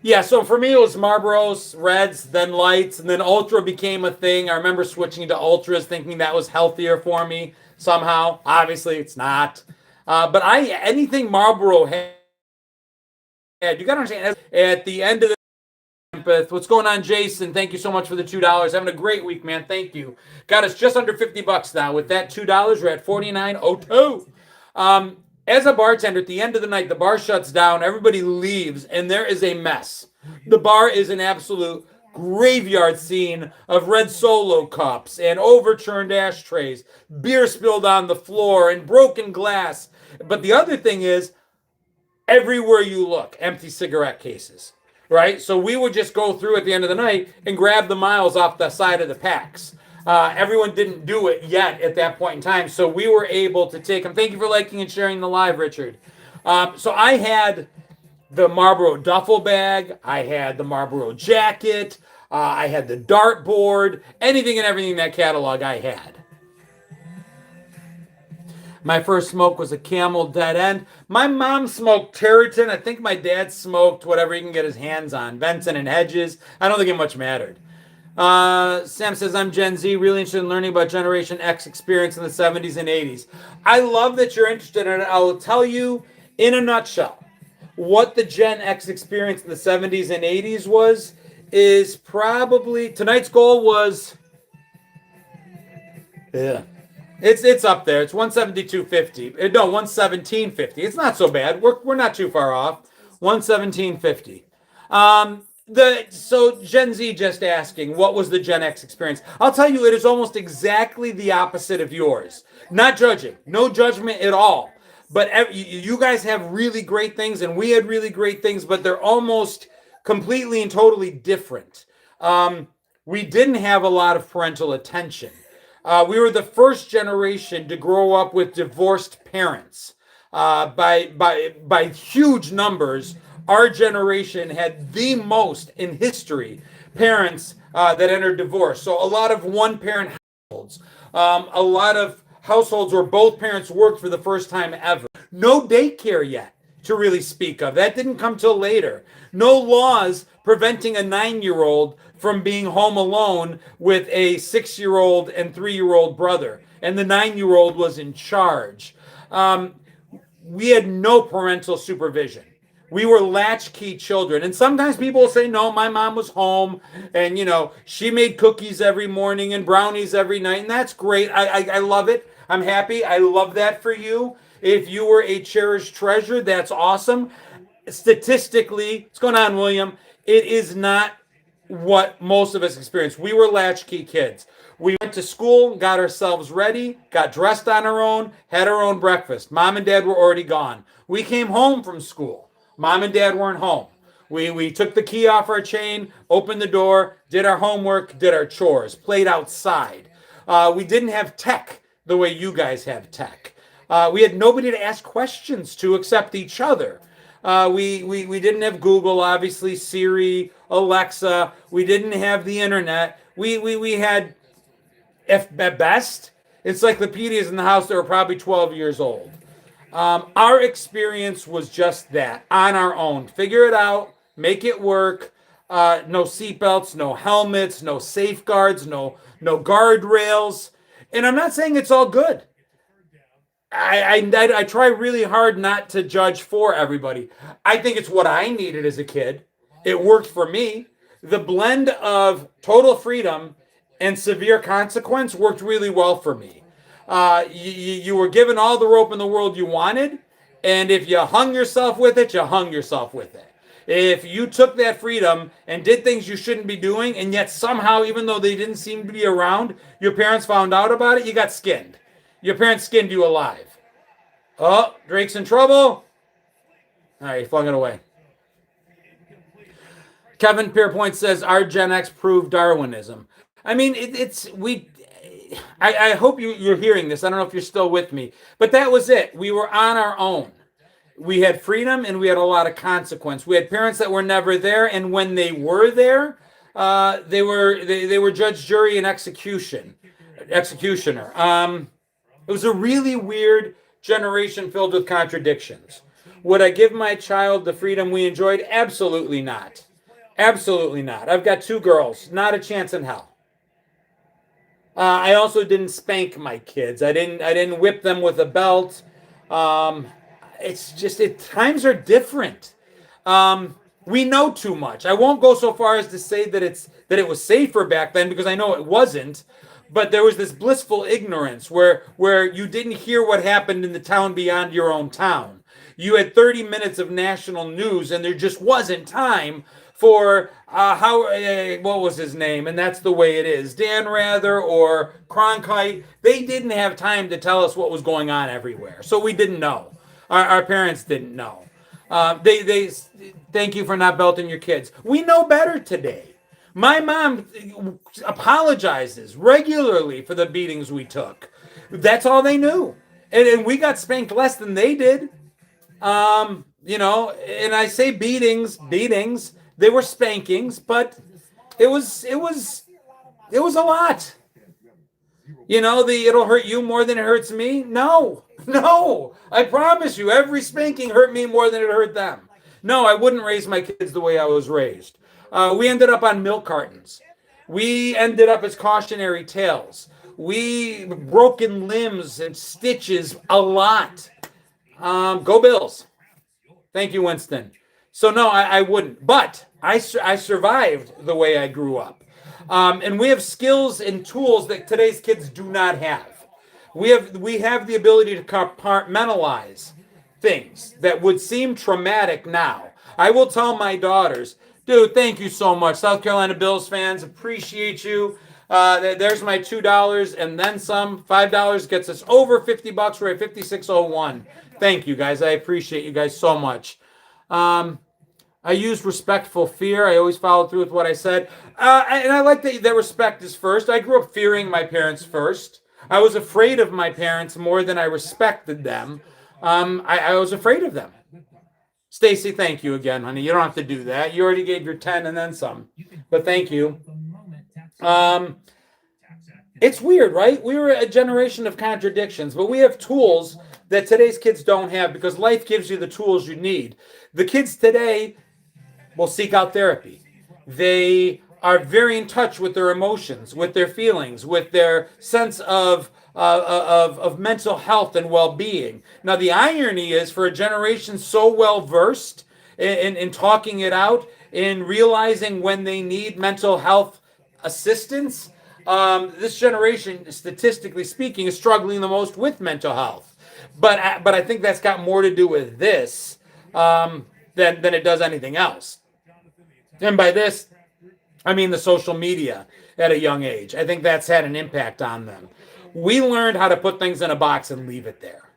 Yeah, so for me, it was Marlboros, Reds, then Lights, and then Ultra became a thing. I remember switching to Ultras, thinking that was healthier for me somehow. Obviously, it's not. But anything Marlboro had, you got to understand, at the end of the what's going on, Jason? Thank you so much for the $2. Having a great week, man. Thank you. Got us just under $50 now. With that $2, we're at $49.02. As a bartender, at the end of the night, the bar shuts down, everybody leaves, and there is a mess. The bar is an absolute graveyard scene of red Solo cups and overturned ashtrays, beer spilled on the floor, and broken glass. But the other thing is, everywhere you look, empty cigarette cases, right? So we would just go through at the end of the night and grab the miles off the side of the packs. Everyone didn't do it yet at that point in time, so we were able to take them. Thank you for liking and sharing the live, Richard. So I had the Marlboro duffel bag, I had the Marlboro jacket, I had the dartboard, anything and everything in that catalog I had. My first smoke was a Camel Dead End. My mom smoked Territon. I think my dad smoked whatever he can get his hands on. Benson and Hedges. I don't think it much mattered. Sam says, I'm Gen Z, really interested in learning about Generation X experience in the 70s and 80s. I love that you're interested in it. I will tell you in a nutshell what the Gen X experience in the 70s and 80s was. Is probably, tonight's goal was, it's up there. It's 172.50. No, 117.50. It's not so bad. We're not too far off. 117.50. So Gen Z just asking, what was the Gen X experience? I'll tell you, it is almost exactly the opposite of yours. Not judging, no judgment at all. But you guys have really great things, and we had really great things, but they're almost completely and totally different. We didn't have a lot of parental attention. We were the first generation to grow up with divorced parents. By huge numbers, our generation had the most in history parents that entered divorce. So a lot of one-parent households, a lot of households where both parents worked for the first time ever. No daycare yet to really speak of. That didn't come till later. No laws preventing a 9-year-old from being home alone with a 6-year-old and 3-year-old brother. And the 9-year-old was in charge. We had no parental supervision. We were latchkey children. And sometimes people will say, no, my mom was home and, she made cookies every morning and brownies every night. And that's great. I love it. I'm happy. I love that for you. If you were a cherished treasure, that's awesome. Statistically, what's going on, William? It is not what most of us experience. We were latchkey kids. We went to school, got ourselves ready, got dressed on our own, had our own breakfast. Mom and dad were already gone. We came home from school. Mom and dad weren't home. We took the key off our chain, opened the door, did our homework, did our chores, played outside. We didn't have tech the way you guys have tech. We had nobody to ask questions to except each other. We didn't have Google, obviously, Siri, Alexa. We didn't have the internet. We had, at best, encyclopedias in the house that were probably 12 years old. Our experience was just that, on our own. Figure it out, make it work. No seatbelts, no helmets, no safeguards, no guardrails. And I'm not saying it's all good. I try really hard not to judge for everybody. I think it's what I needed as a kid. It worked for me. The blend of total freedom and severe consequence worked really well for me. You were given all the rope in the world you wanted, and if you hung yourself with it, you hung yourself with it. If you took that freedom and did things you shouldn't be doing, and yet somehow, even though they didn't seem to be around, your parents found out about it, you got skinned. Your parents skinned you alive. Oh, Drake's in trouble. All right, he flung it away. Kevin Pierpoint says, our Gen X proved Darwinism. I mean, I hope you're hearing this. I don't know if you're still with me. But that was it. We were on our own. We had freedom and we had a lot of consequence. We had parents that were never there. And when they were there, they were judge, jury, and executioner. It was a really weird generation filled with contradictions. Would I give my child the freedom we enjoyed? Absolutely not. Absolutely not. I've got 2 girls. Not a chance in hell. I also didn't spank my kids. I didn't whip them with a belt. It's just times are different. We know too much. I won't go so far as to say that it was safer back then, because I know it wasn't. But there was this blissful ignorance where you didn't hear what happened in the town beyond your own town. You had 30 minutes of national news, and there just wasn't time for what was his name, and that's the way it is. Dan Rather or Cronkite, they didn't have time to tell us what was going on everywhere, so we didn't know. Our parents didn't know. They thank you for not belting your kids. We know better today. My mom apologizes regularly for the beatings we took. That's all they knew, and we got spanked less than they did. And I say beatings. They were spankings, but it was a lot. It'll hurt you more than it hurts me. No, I promise you, every spanking hurt me more than it hurt them. No, I wouldn't raise my kids the way I was raised. We ended up on milk cartons. We ended up as cautionary tales. We broken limbs and stitches a lot. Go Bills. Thank you, Winston. So no, I wouldn't. But I survived the way I grew up. And we have skills and tools that today's kids do not have. We have the ability to compartmentalize things that would seem traumatic now. I will tell my daughters, dude, thank you so much. South Carolina Bills fans, appreciate you. There's my $2 and then some. $5 gets us over $50. We're at 56.01. Thank you, guys. I appreciate you guys so much. I used respectful fear. I always followed through with what I said. And I like that respect is first. I grew up fearing my parents first. I was afraid of my parents more than I respected them. I was afraid of them. Stacy, thank you again, honey. You don't have to do that. You already gave your 10 and then some. But thank you. It's weird, right? We were a generation of contradictions, but we have tools that today's kids don't have because life gives you the tools you need. The kids today will seek out therapy. They are very in touch with their emotions, with their feelings, with their sense of mental health and well-being. Now, the irony is for a generation so well-versed in talking it out, in realizing when they need mental health assistance, this generation, statistically speaking, is struggling the most with mental health. But I think that's got more to do with this than it does anything else. And by this, I mean the social media at a young age. I think that's had an impact on them. We learned how to put things in a box and leave it there.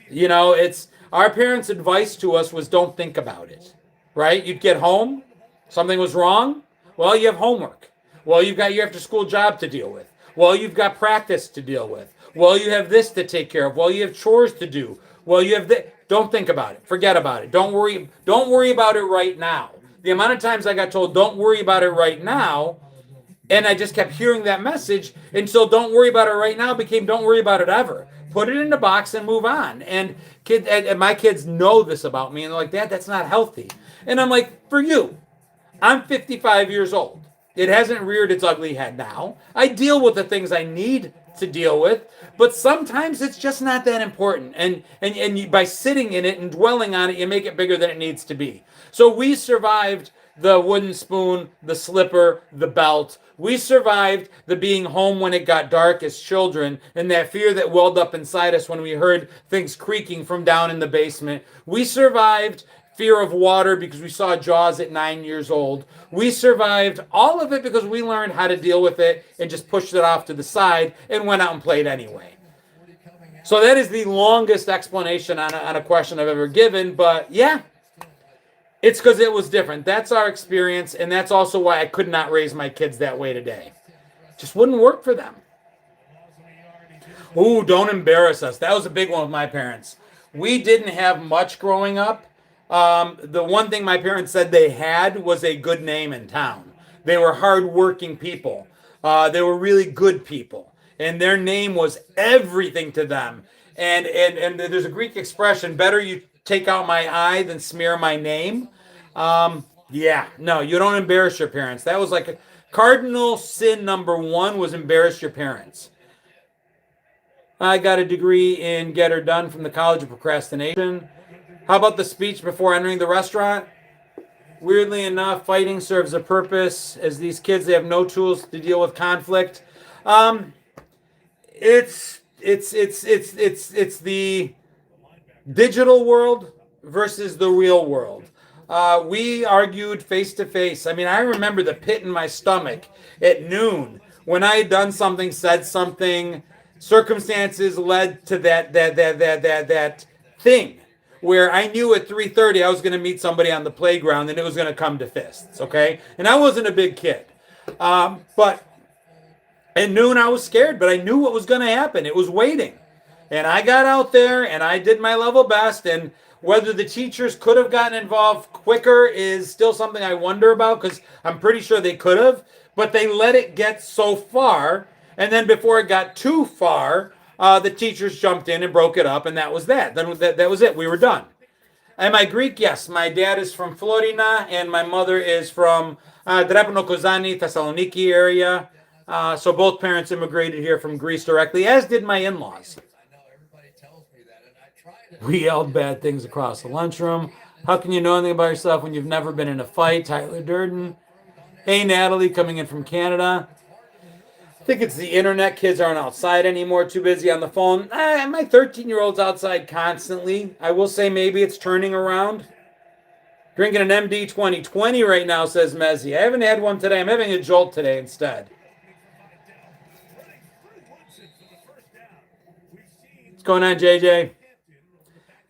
It's our parents' advice to us was don't think about it, right? You'd get home, something was wrong. Well, you have homework. Well, you've got your after-school job to deal with. Well, you've got practice to deal with. Well, you have this to take care of. Well, you have chores to do. Well, you have this. Don't think about it. Forget about it. Don't worry about it right now. The amount of times I got told, don't worry about it right now, and I just kept hearing that message until don't worry about it right now became don't worry about it ever. Put it in the box and move on. And my kids know this about me, and they're like, Dad, that's not healthy. And I'm like, for you, I'm 55 years old. It hasn't reared its ugly head now. I deal with the things I need to deal with, but sometimes it's just not that important. And by sitting in it and dwelling on it, you make it bigger than it needs to be. So we survived the wooden spoon, the slipper, the belt. We survived the being home when it got dark as children and that fear that welled up inside us when we heard things creaking from down in the basement. We survived fear of water because we saw Jaws at 9 years old. We survived all of it because we learned how to deal with it and just pushed it off to the side and went out and played anyway. So that is the longest explanation on a question I've ever given, but yeah, it's because it was different. That's our experience, and that's also why I could not raise my kids that way today. Just wouldn't work for them. Ooh, don't embarrass us. That was a big one with my parents. We didn't have much growing up. The one thing my parents said they had was a good name in town. They were hardworking people. They were really good people. And their name was everything to them. And there's a Greek expression, better you take out my eye than smear my name. No, you don't embarrass your parents. That was like a cardinal sin number 1 was embarrass your parents. I got a degree in Get Her Done from the College of Procrastination. How about the speech before entering the restaurant? Weirdly enough, fighting serves a purpose. As these kids, they have no tools to deal with conflict. It's the digital world versus the real world. We argued face to face. I mean, I remember the pit in my stomach at noon when I had done something, said something, circumstances led to that thing where I knew at 3:30 I was going to meet somebody on the playground and it was going to come to fists. Okay, and I wasn't a big kid, but at noon I was scared, but I knew what was going to happen. It was waiting, and I got out there and I did my level best. And whether the teachers could have gotten involved quicker is still something I wonder about, because I'm pretty sure they could have, but they let it get so far. And then before it got too far, the teachers jumped in and broke it up, and that was that. Then that was it. We were done. Am I Greek? Yes. My dad is from Florina, and my mother is from Drepano Kozani, Thessaloniki area. So both parents immigrated here from Greece directly, as did my in-laws. We yelled bad things across the lunchroom. How can you know anything about yourself when you've never been in a fight? Tyler Durden. Hey, Natalie, coming in from Canada. I think it's the internet. Kids aren't outside anymore, too busy on the phone. My 13-year-old's outside constantly. I will say maybe it's turning around. Drinking an MD 2020 right now, says Mezzi. I haven't had one today. I'm having a Jolt today instead. What's going on, JJ?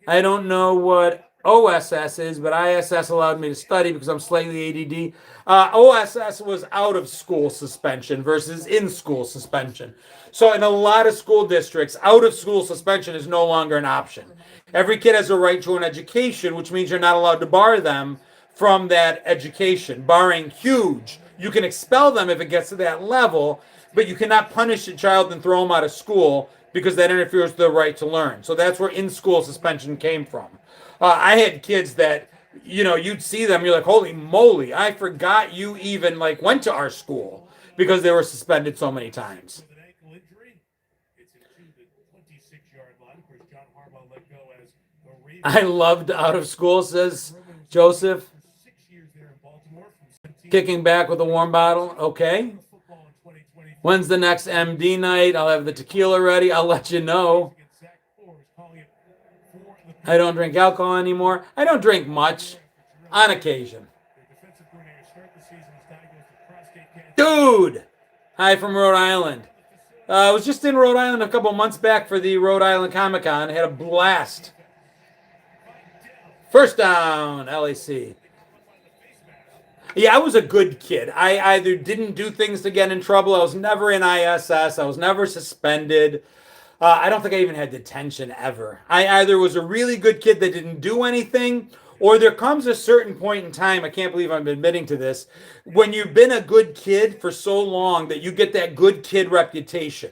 I don't know what OSS is, but ISS allowed me to study because I'm slightly ADD. OSS was out of school suspension versus in school suspension. So in a lot of school districts, out of school suspension is no longer an option. Every kid has a right to an education, which means you're not allowed to bar them from that education. Barring huge, you can expel them if it gets to that level, but you cannot punish a child and throw them out of school because that interferes with their right to learn. So that's where in-school suspension came from. I had kids that, you'd see them, you're like, holy moly, I forgot you even went to our school because they were suspended so many times. I loved out of school, says Joseph. Kicking back with a warm bottle. Okay. When's the next MD night? I'll have the tequila ready. I'll let you know. I don't drink alcohol anymore. I don't drink much. On occasion. Dude! Hi from Rhode Island. I was just in Rhode Island a couple months back for the Rhode Island Comic Con. I had a blast. First down, LAC. Yeah, I was a good kid. I either didn't do things to get in trouble. I was never in ISS. I was never suspended. I don't think I even had detention ever. I either was a really good kid that didn't do anything, or there comes a certain point in time, I can't believe I'm admitting to this, when you've been a good kid for so long that you get that good kid reputation.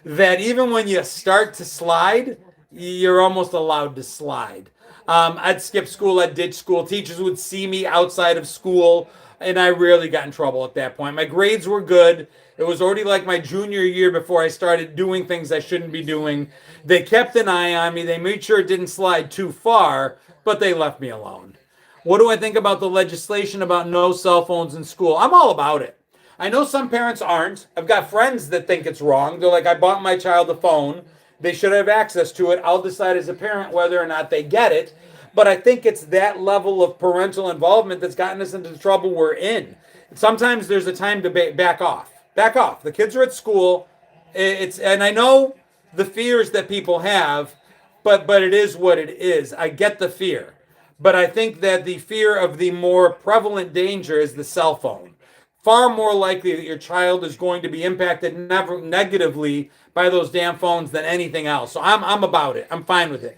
That even when you start to slide, you're almost allowed to slide. I'd skip school, I'd ditch school. Teachers would see me outside of school, and I rarely got in trouble at that point. My grades were good. It was already like my junior year before I started doing things I shouldn't be doing. They kept an eye on me. They made sure it didn't slide too far, but they left me alone. What do I think about the legislation about no cell phones in school? I'm all about it. I know some parents aren't. I've got friends that think it's wrong. They're like, I bought my child a phone. They should have access to it. I'll decide as a parent whether or not they get it. But I think it's that level of parental involvement that's gotten us into the trouble we're in. Sometimes there's a time to back off. Back off. The kids are at school. And I know the fears that people have, but it is what it is. I get the fear. But I think that the fear of the more prevalent danger is the cell phone. Far more likely that your child is going to be impacted negatively by those damn phones than anything else. So I'm about it. I'm fine with it.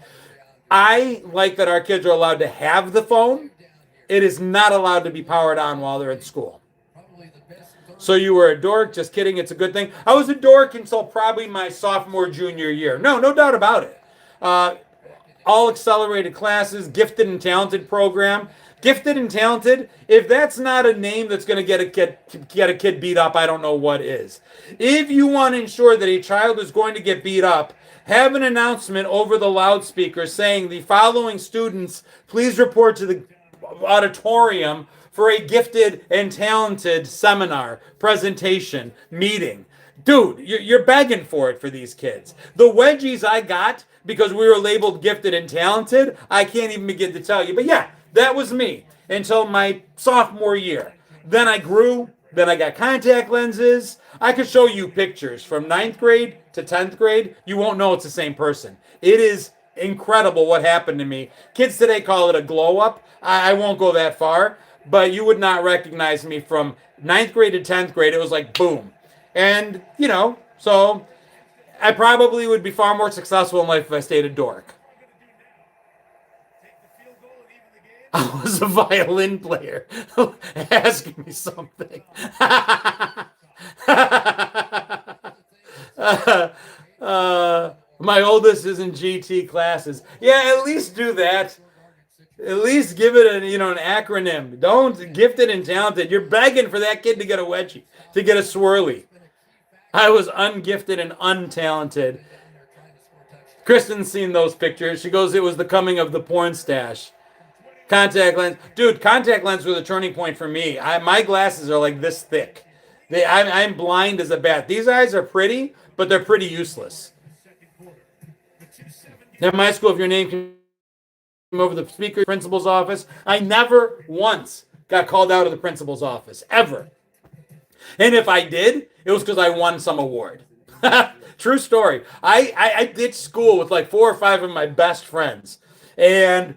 I like that our kids are allowed to have the phone. It is not allowed to be powered on while they're at school. So you were a dork? Just kidding. It's a good thing. I was a dork until probably my sophomore, junior year. No doubt about it. All accelerated classes, gifted and talented program. Gifted and talented, if that's not a name that's going to get a kid beat up, I don't know what is. If you want to ensure that a child is going to get beat up, have an announcement over the loudspeaker saying the following students, please report to the auditorium for a gifted and talented seminar, presentation, meeting. Dude, you're begging for it for these kids. The wedgies I got because we were labeled gifted and talented, I can't even begin to tell you. But yeah, that was me. until my sophomore year. Then I grew. Then I got contact lenses. I could show you pictures from 9th grade to 10th grade. You won't know it's the same person. It is incredible what happened to me. Kids today call it a glow up. I won't go that far, but you would not recognize me from 9th grade to 10th grade. It was like boom. And, so I probably would be far more successful in life if I stayed a dork. I was a violin player. Ask me something. My oldest is in GT classes. Yeah, at least do that. At least give it an acronym. Don't gifted and talented. You're begging for that kid to get a wedgie, to get a swirly. I was ungifted and untalented. Kristen's seen those pictures. She goes, it was the coming of the porn stash. Contact lens. Dude, contact lens was a turning point for me. My glasses are like this thick. I'm blind as a bat. These eyes are pretty, but they're pretty useless. At my school, if your name came over the speaker principal's office, I never once got called out of the principal's office, ever. And if I did, it was because I won some award. True story. I ditched school with like 4 or 5 of my best friends. And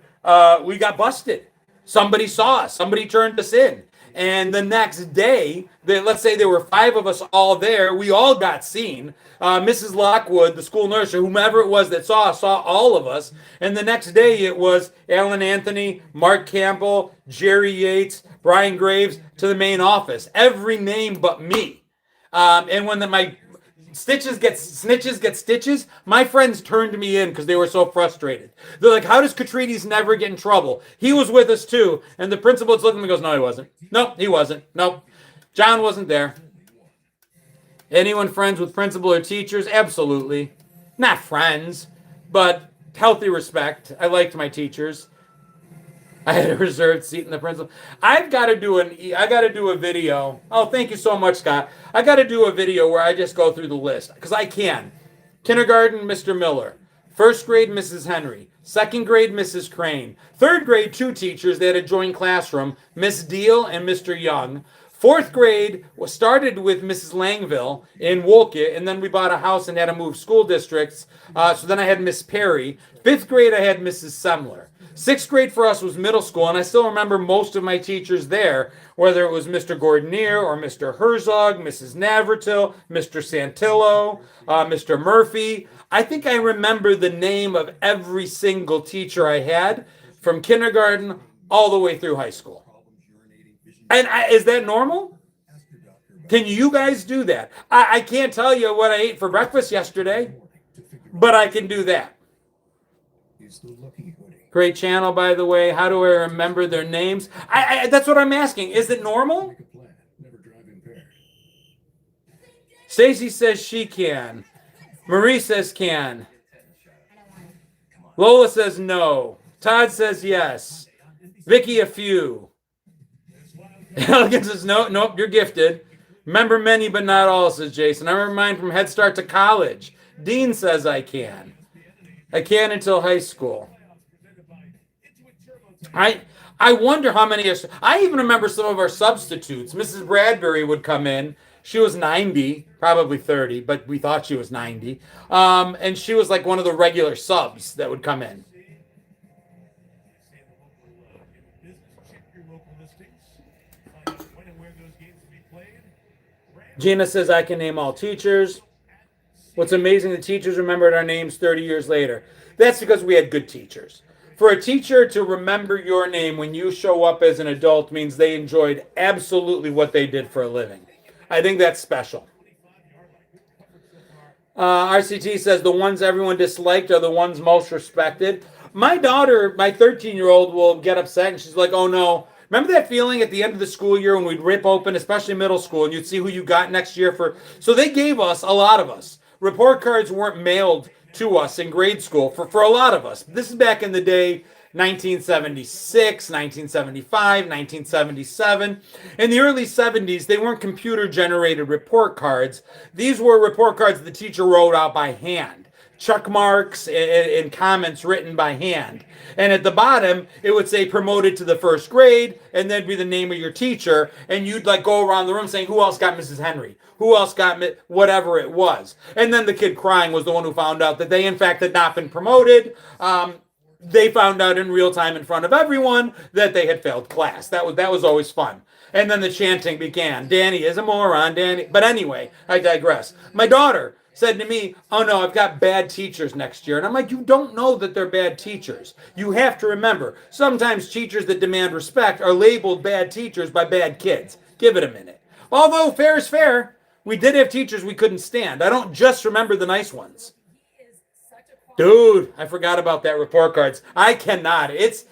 we got busted. Somebody saw us. Somebody turned us in. And the next day, let's say there were 5 of us all there. We all got seen. Mrs. Lockwood, the school nurse, or whomever it was that saw us, saw all of us. And the next day it was Alan Anthony, Mark Campbell, Jerry Yates, Brian Graves to the main office. Every name but me. And when my snitches get stitches, my friends turned me in because they were so frustrated. They're like, how does Kotrides never get in trouble? He was with us too. And the principal looks at me and goes, no, he wasn't. Nope, he wasn't. Nope. John wasn't there. Anyone friends with principal or teachers? Absolutely. Not friends, but healthy respect. I liked my teachers. I had a reserved seat in the principal. I got to do a video. Oh, thank you so much, Scott. I got to do a video where I just go through the list because I can. Kindergarten, Mr. Miller. First grade, Mrs. Henry. Second grade, Mrs. Crane. Third grade, 2 teachers. They had a joint classroom, Miss Deal and Mr. Young. Fourth grade started with Mrs. Langville in Wolcott, and then we bought a house and had to move school districts. So then I had Miss Perry. Fifth grade, I had Mrs. Semler. Sixth grade for us was middle school, and I still remember most of my teachers there, whether it was Mr. Gordonier or Mr. Herzog, Mrs. Navratil, Mr. Santillo, Mr. Murphy. I think I remember the name of every single teacher I had from kindergarten all the way through high school. And is that normal? Can you guys do that? I can't tell you what I ate for breakfast yesterday, but I can do that. Great channel, by the way. How do I remember their names? That's what I'm asking. Is it normal? Stacy says she can. Marie says can. Lola says no. Todd says yes. Vicky a few. Elegance says nope, you're gifted. Remember many but not all, says Jason. I remember mine from Head Start to college. Dean says I can. I can until high school. I wonder how many. I even remember some of our substitutes. Mrs. Bradbury would come in. She was 90, probably 30, but we thought she was 90. And she was like one of the regular subs that would come in. Gina says I can name all teachers. What's amazing, the teachers remembered our names 30 years later. That's because we had good teachers. For a teacher to remember your name when you show up as an adult means they enjoyed absolutely what they did for a living. I think that's special. RCT says the ones everyone disliked are the ones most respected. My daughter, my 13-year-old, will get upset and she's like, oh no. Remember that feeling at the end of the school year when we'd rip open, especially middle school, and you'd see who you got next year for. So they gave us, a lot of us. Report cards weren't mailed to us in grade school for a lot of us. This is back in the day, 1976, 1975, 1977. In the early 70s, they weren't computer-generated report cards. These were report cards the teacher wrote out by hand. check marks and comments written by hand. And at the bottom, it would say promoted to the first grade, and then be the name of your teacher. And you'd like go around the room saying, who else got Mrs. Henry? Who else got whatever it was? And then the kid crying was the one who found out that they, in fact, had not been promoted. They found out in real time in front of everyone that they had failed class. That was always fun. And then the chanting began. Danny is a moron, Danny. But anyway, I digress. My daughter said to me, oh no, I've got bad teachers next year. And I'm like, you don't know that they're bad teachers. You have to remember, sometimes teachers that demand respect are labeled bad teachers by bad kids. Give it a minute. Although fair is fair, we did have teachers we couldn't stand. I don't just remember the nice ones. Dude, I forgot about that report cards. I cannot. It's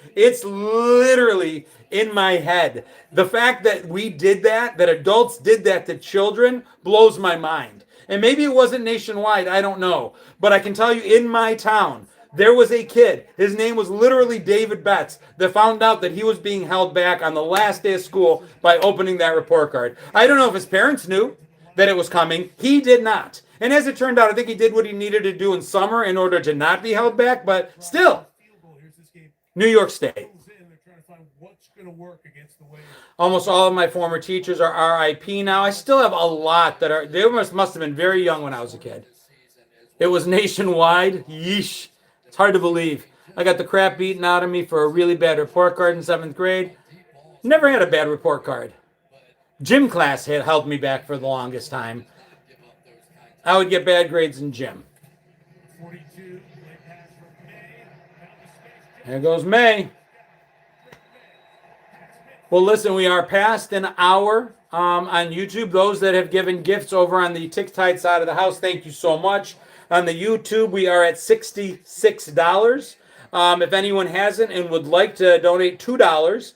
literally in my head. The fact that we did that adults did that to children, blows my mind. And maybe it wasn't nationwide, I don't know. But I can tell you, in my town, there was a kid, his name was literally David Betts, that found out that he was being held back on the last day of school by opening that report card. I don't know if his parents knew that it was coming. He did not. And as it turned out, I think he did what he needed to do in summer in order to not be held back. But still, New York State. Almost all of my former teachers are RIP now. I still have a lot that are, they must have been very young when I was a kid. It was nationwide. Yeesh. It's hard to believe. I got the crap beaten out of me for a really bad report card in 7th grade. Never had a bad report card. Gym class had held me back for the longest time. I would get bad grades in gym. There goes May. Well, listen, we are past an hour on YouTube. Those that have given gifts over on the TikTok side of the house, thank you so much. On the YouTube, we are at $66. If anyone hasn't and would like to donate $2,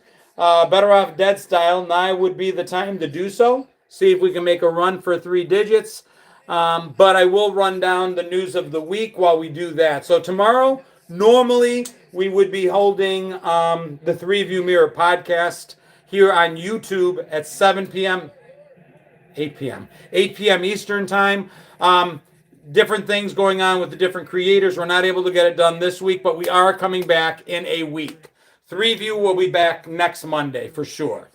Better Off Dead Style, now would be the time to do so. See if we can make a run for 3 digits. But I will run down the news of the week while we do that. So tomorrow, normally, we would be holding the 3 View Mirror podcast here on YouTube at 7 p.m., 8 p.m. Eastern time. Different things going on with the different creators. We're not able to get it done this week, but we are coming back in a week. 3 View will be back next Monday for sure.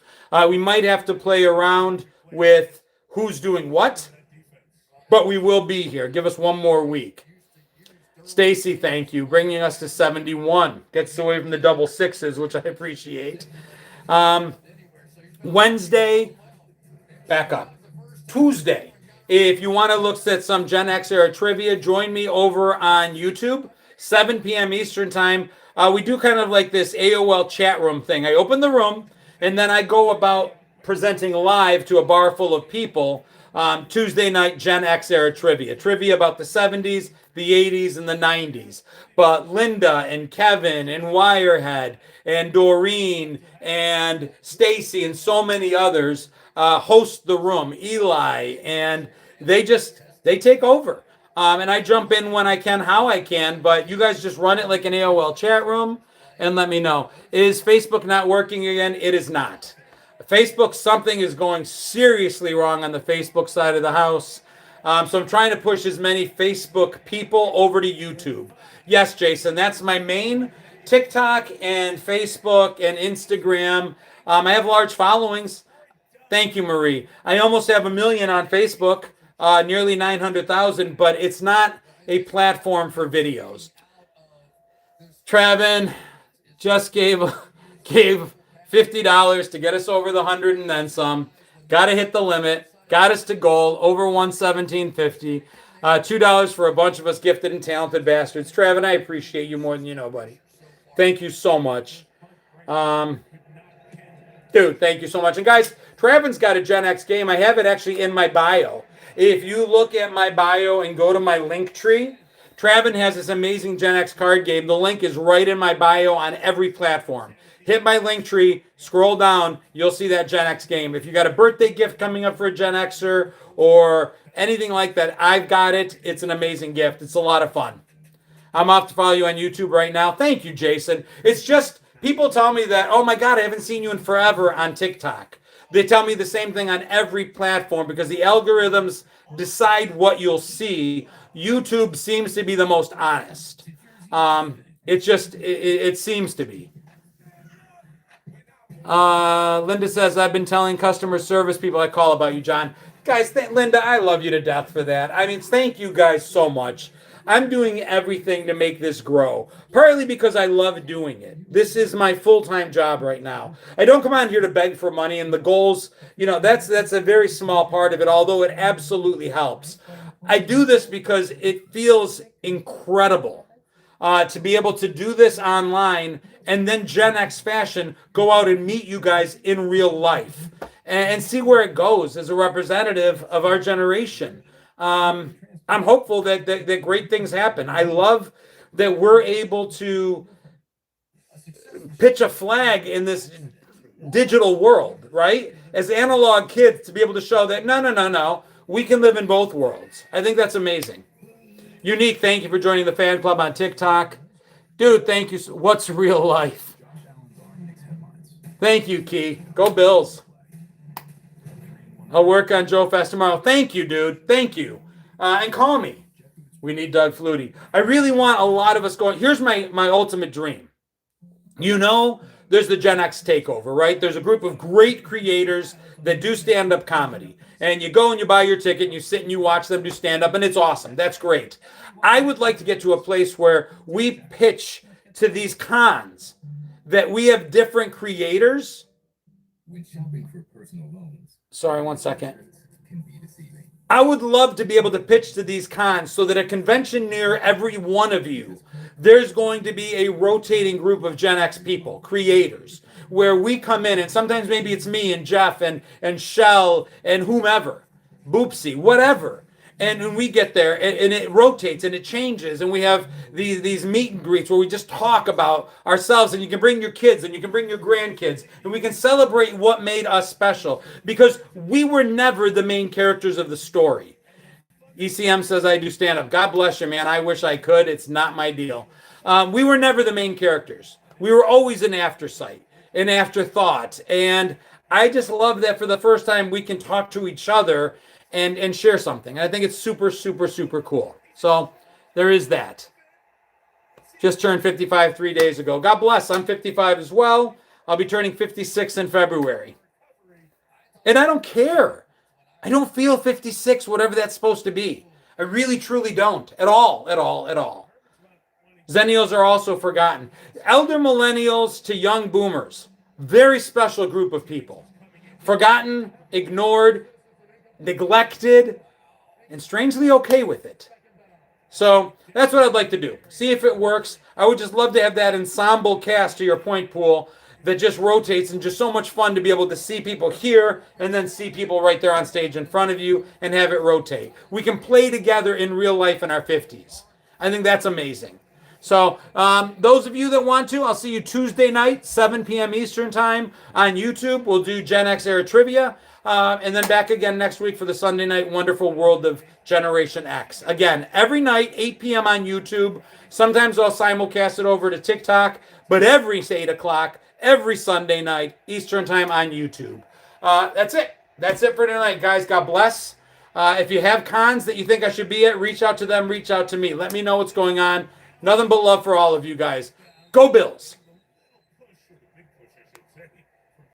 We might have to play around with who's doing what, but we will be here. Give us one more week. Stacy, thank you. Bringing us to 71. Gets away from the double sixes, which I appreciate. Wednesday, back up. Tuesday, if you want to look at some Gen X era trivia, join me over on YouTube, 7 p.m. Eastern time. We do kind of like this AOL chat room thing. I open the room, and then I go about presenting live to a bar full of people. Tuesday night Gen X era trivia about the 70s, the 80s, and the 90s. But Linda and Kevin and Wirehead and Doreen and Stacy and so many others host the room. Eli, and they take over. And I jump in when I can, how I can, but you guys just run it like an AOL chat room and let me know. Is Facebook not working again? It is not. Facebook, something is going seriously wrong on the Facebook side of the house. So I'm trying to push as many Facebook people over to YouTube. Yes, Jason, that's my main TikTok and Facebook and Instagram. I have large followings. Thank you, Marie. I almost have 1 million on Facebook, nearly 900,000, but it's not a platform for videos. Travin just gave $50 to get us over the 100 and then some. Got to hit the limit. Got us to goal, over 117.50. $2 for a bunch of us gifted and talented bastards. Travin, I appreciate you more than you know, buddy. Thank you so much. Dude, thank you so much. And guys, Travin's got a Gen X game. I have it actually in my bio. If you look at my bio and go to my link tree, Travin has this amazing Gen X card game. The link is right in my bio on every platform. Hit my link tree, scroll down, you'll see that Gen X game. If you got a birthday gift coming up for a Gen Xer or anything like that, I've got it. It's an amazing gift. It's a lot of fun. I'm off to follow you on YouTube right now. Thank you, Jason. It's just, people tell me that, oh my God, I haven't seen you in forever on TikTok. They tell me the same thing on every platform because the algorithms decide what you'll see. YouTube seems to be the most honest. It seems to be. Linda says, I've been telling customer service people I call about you, John. Guys, Linda, I love you to death for that. I mean, thank you guys so much. I'm doing everything to make this grow, partly because I love doing it. This is my full-time job right now. I don't come on here to beg for money, and the goals, that's a very small part of it, although it absolutely helps. I do this because it feels incredible to be able to do this online and then Gen X fashion go out and meet you guys in real life and see where it goes as a representative of our generation. I'm hopeful that great things happen. I love that we're able to pitch a flag in this digital world, right? As analog kids, to be able to show that no, we can live in both worlds. I think that's amazing. Unique, thank you for joining the fan club on TikTok. Dude, thank you. What's real life? Thank you, Key. Go Bills. I'll work on Joe Fest tomorrow. Thank you, dude. Thank you. And call me. We need Doug Flutie. I really want a lot of us going. Here's my ultimate dream. There's the Gen X takeover, right? There's a group of great creators that do stand-up comedy. And you go and you buy your ticket and you sit and you watch them do stand-up, and it's awesome. That's great. I would like to get to a place where we pitch to these cons that we have different creators. When shopping for personal loans, Sorry, one second. can be deceiving. I would love to be able to pitch to these cons so that at a convention near every one of you, there's going to be a rotating group of Gen X people, creators, where we come in, and sometimes maybe it's me and Jeff and Shell and whomever, Boopsy, whatever. And when we get there, and it rotates and it changes, and we have these meet and greets where we just talk about ourselves, and you can bring your kids and you can bring your grandkids, and we can celebrate what made us special, because we were never the main characters of the story. ECM says, I do stand-up. God bless you, man. I wish I could. It's not my deal. We were never the main characters. We were always an aftersight, an afterthought, and I just love that for the first time we can talk to each other and share something. I think it's super, super, super cool. So there is that. Just turned 55 3 days ago. God bless. I'm 55 as well. I'll be turning 56 in February. And I don't care. I don't feel 56, whatever that's supposed to be. I really, truly don't. At all. Zennials are also forgotten. Elder millennials to young boomers. Very special group of people. Forgotten, ignored, neglected, and strangely okay with it. So that's what I'd like to do. See if it works. I would just love to have that ensemble cast, to your point, Pool, that just rotates, and just so much fun to be able to see people here and then see people right there on stage in front of you and have it rotate. We can play together in real life in our 50s. I think that's amazing. So those of you that want to, I'll see you Tuesday night, 7 p.m. Eastern time on YouTube. We'll do Gen X era trivia. And then back again next week for the Sunday night Wonderful World of Generation X. Again, every night, 8 p.m. on YouTube. Sometimes I'll simulcast it over to TikTok, but every 8 o'clock, every Sunday night, Eastern time on YouTube. That's it. That's it for tonight, guys. God bless. If you have cons that you think I should be at, reach out to them, reach out to me. Let me know what's going on. Nothing but love for all of you guys. Go Bills.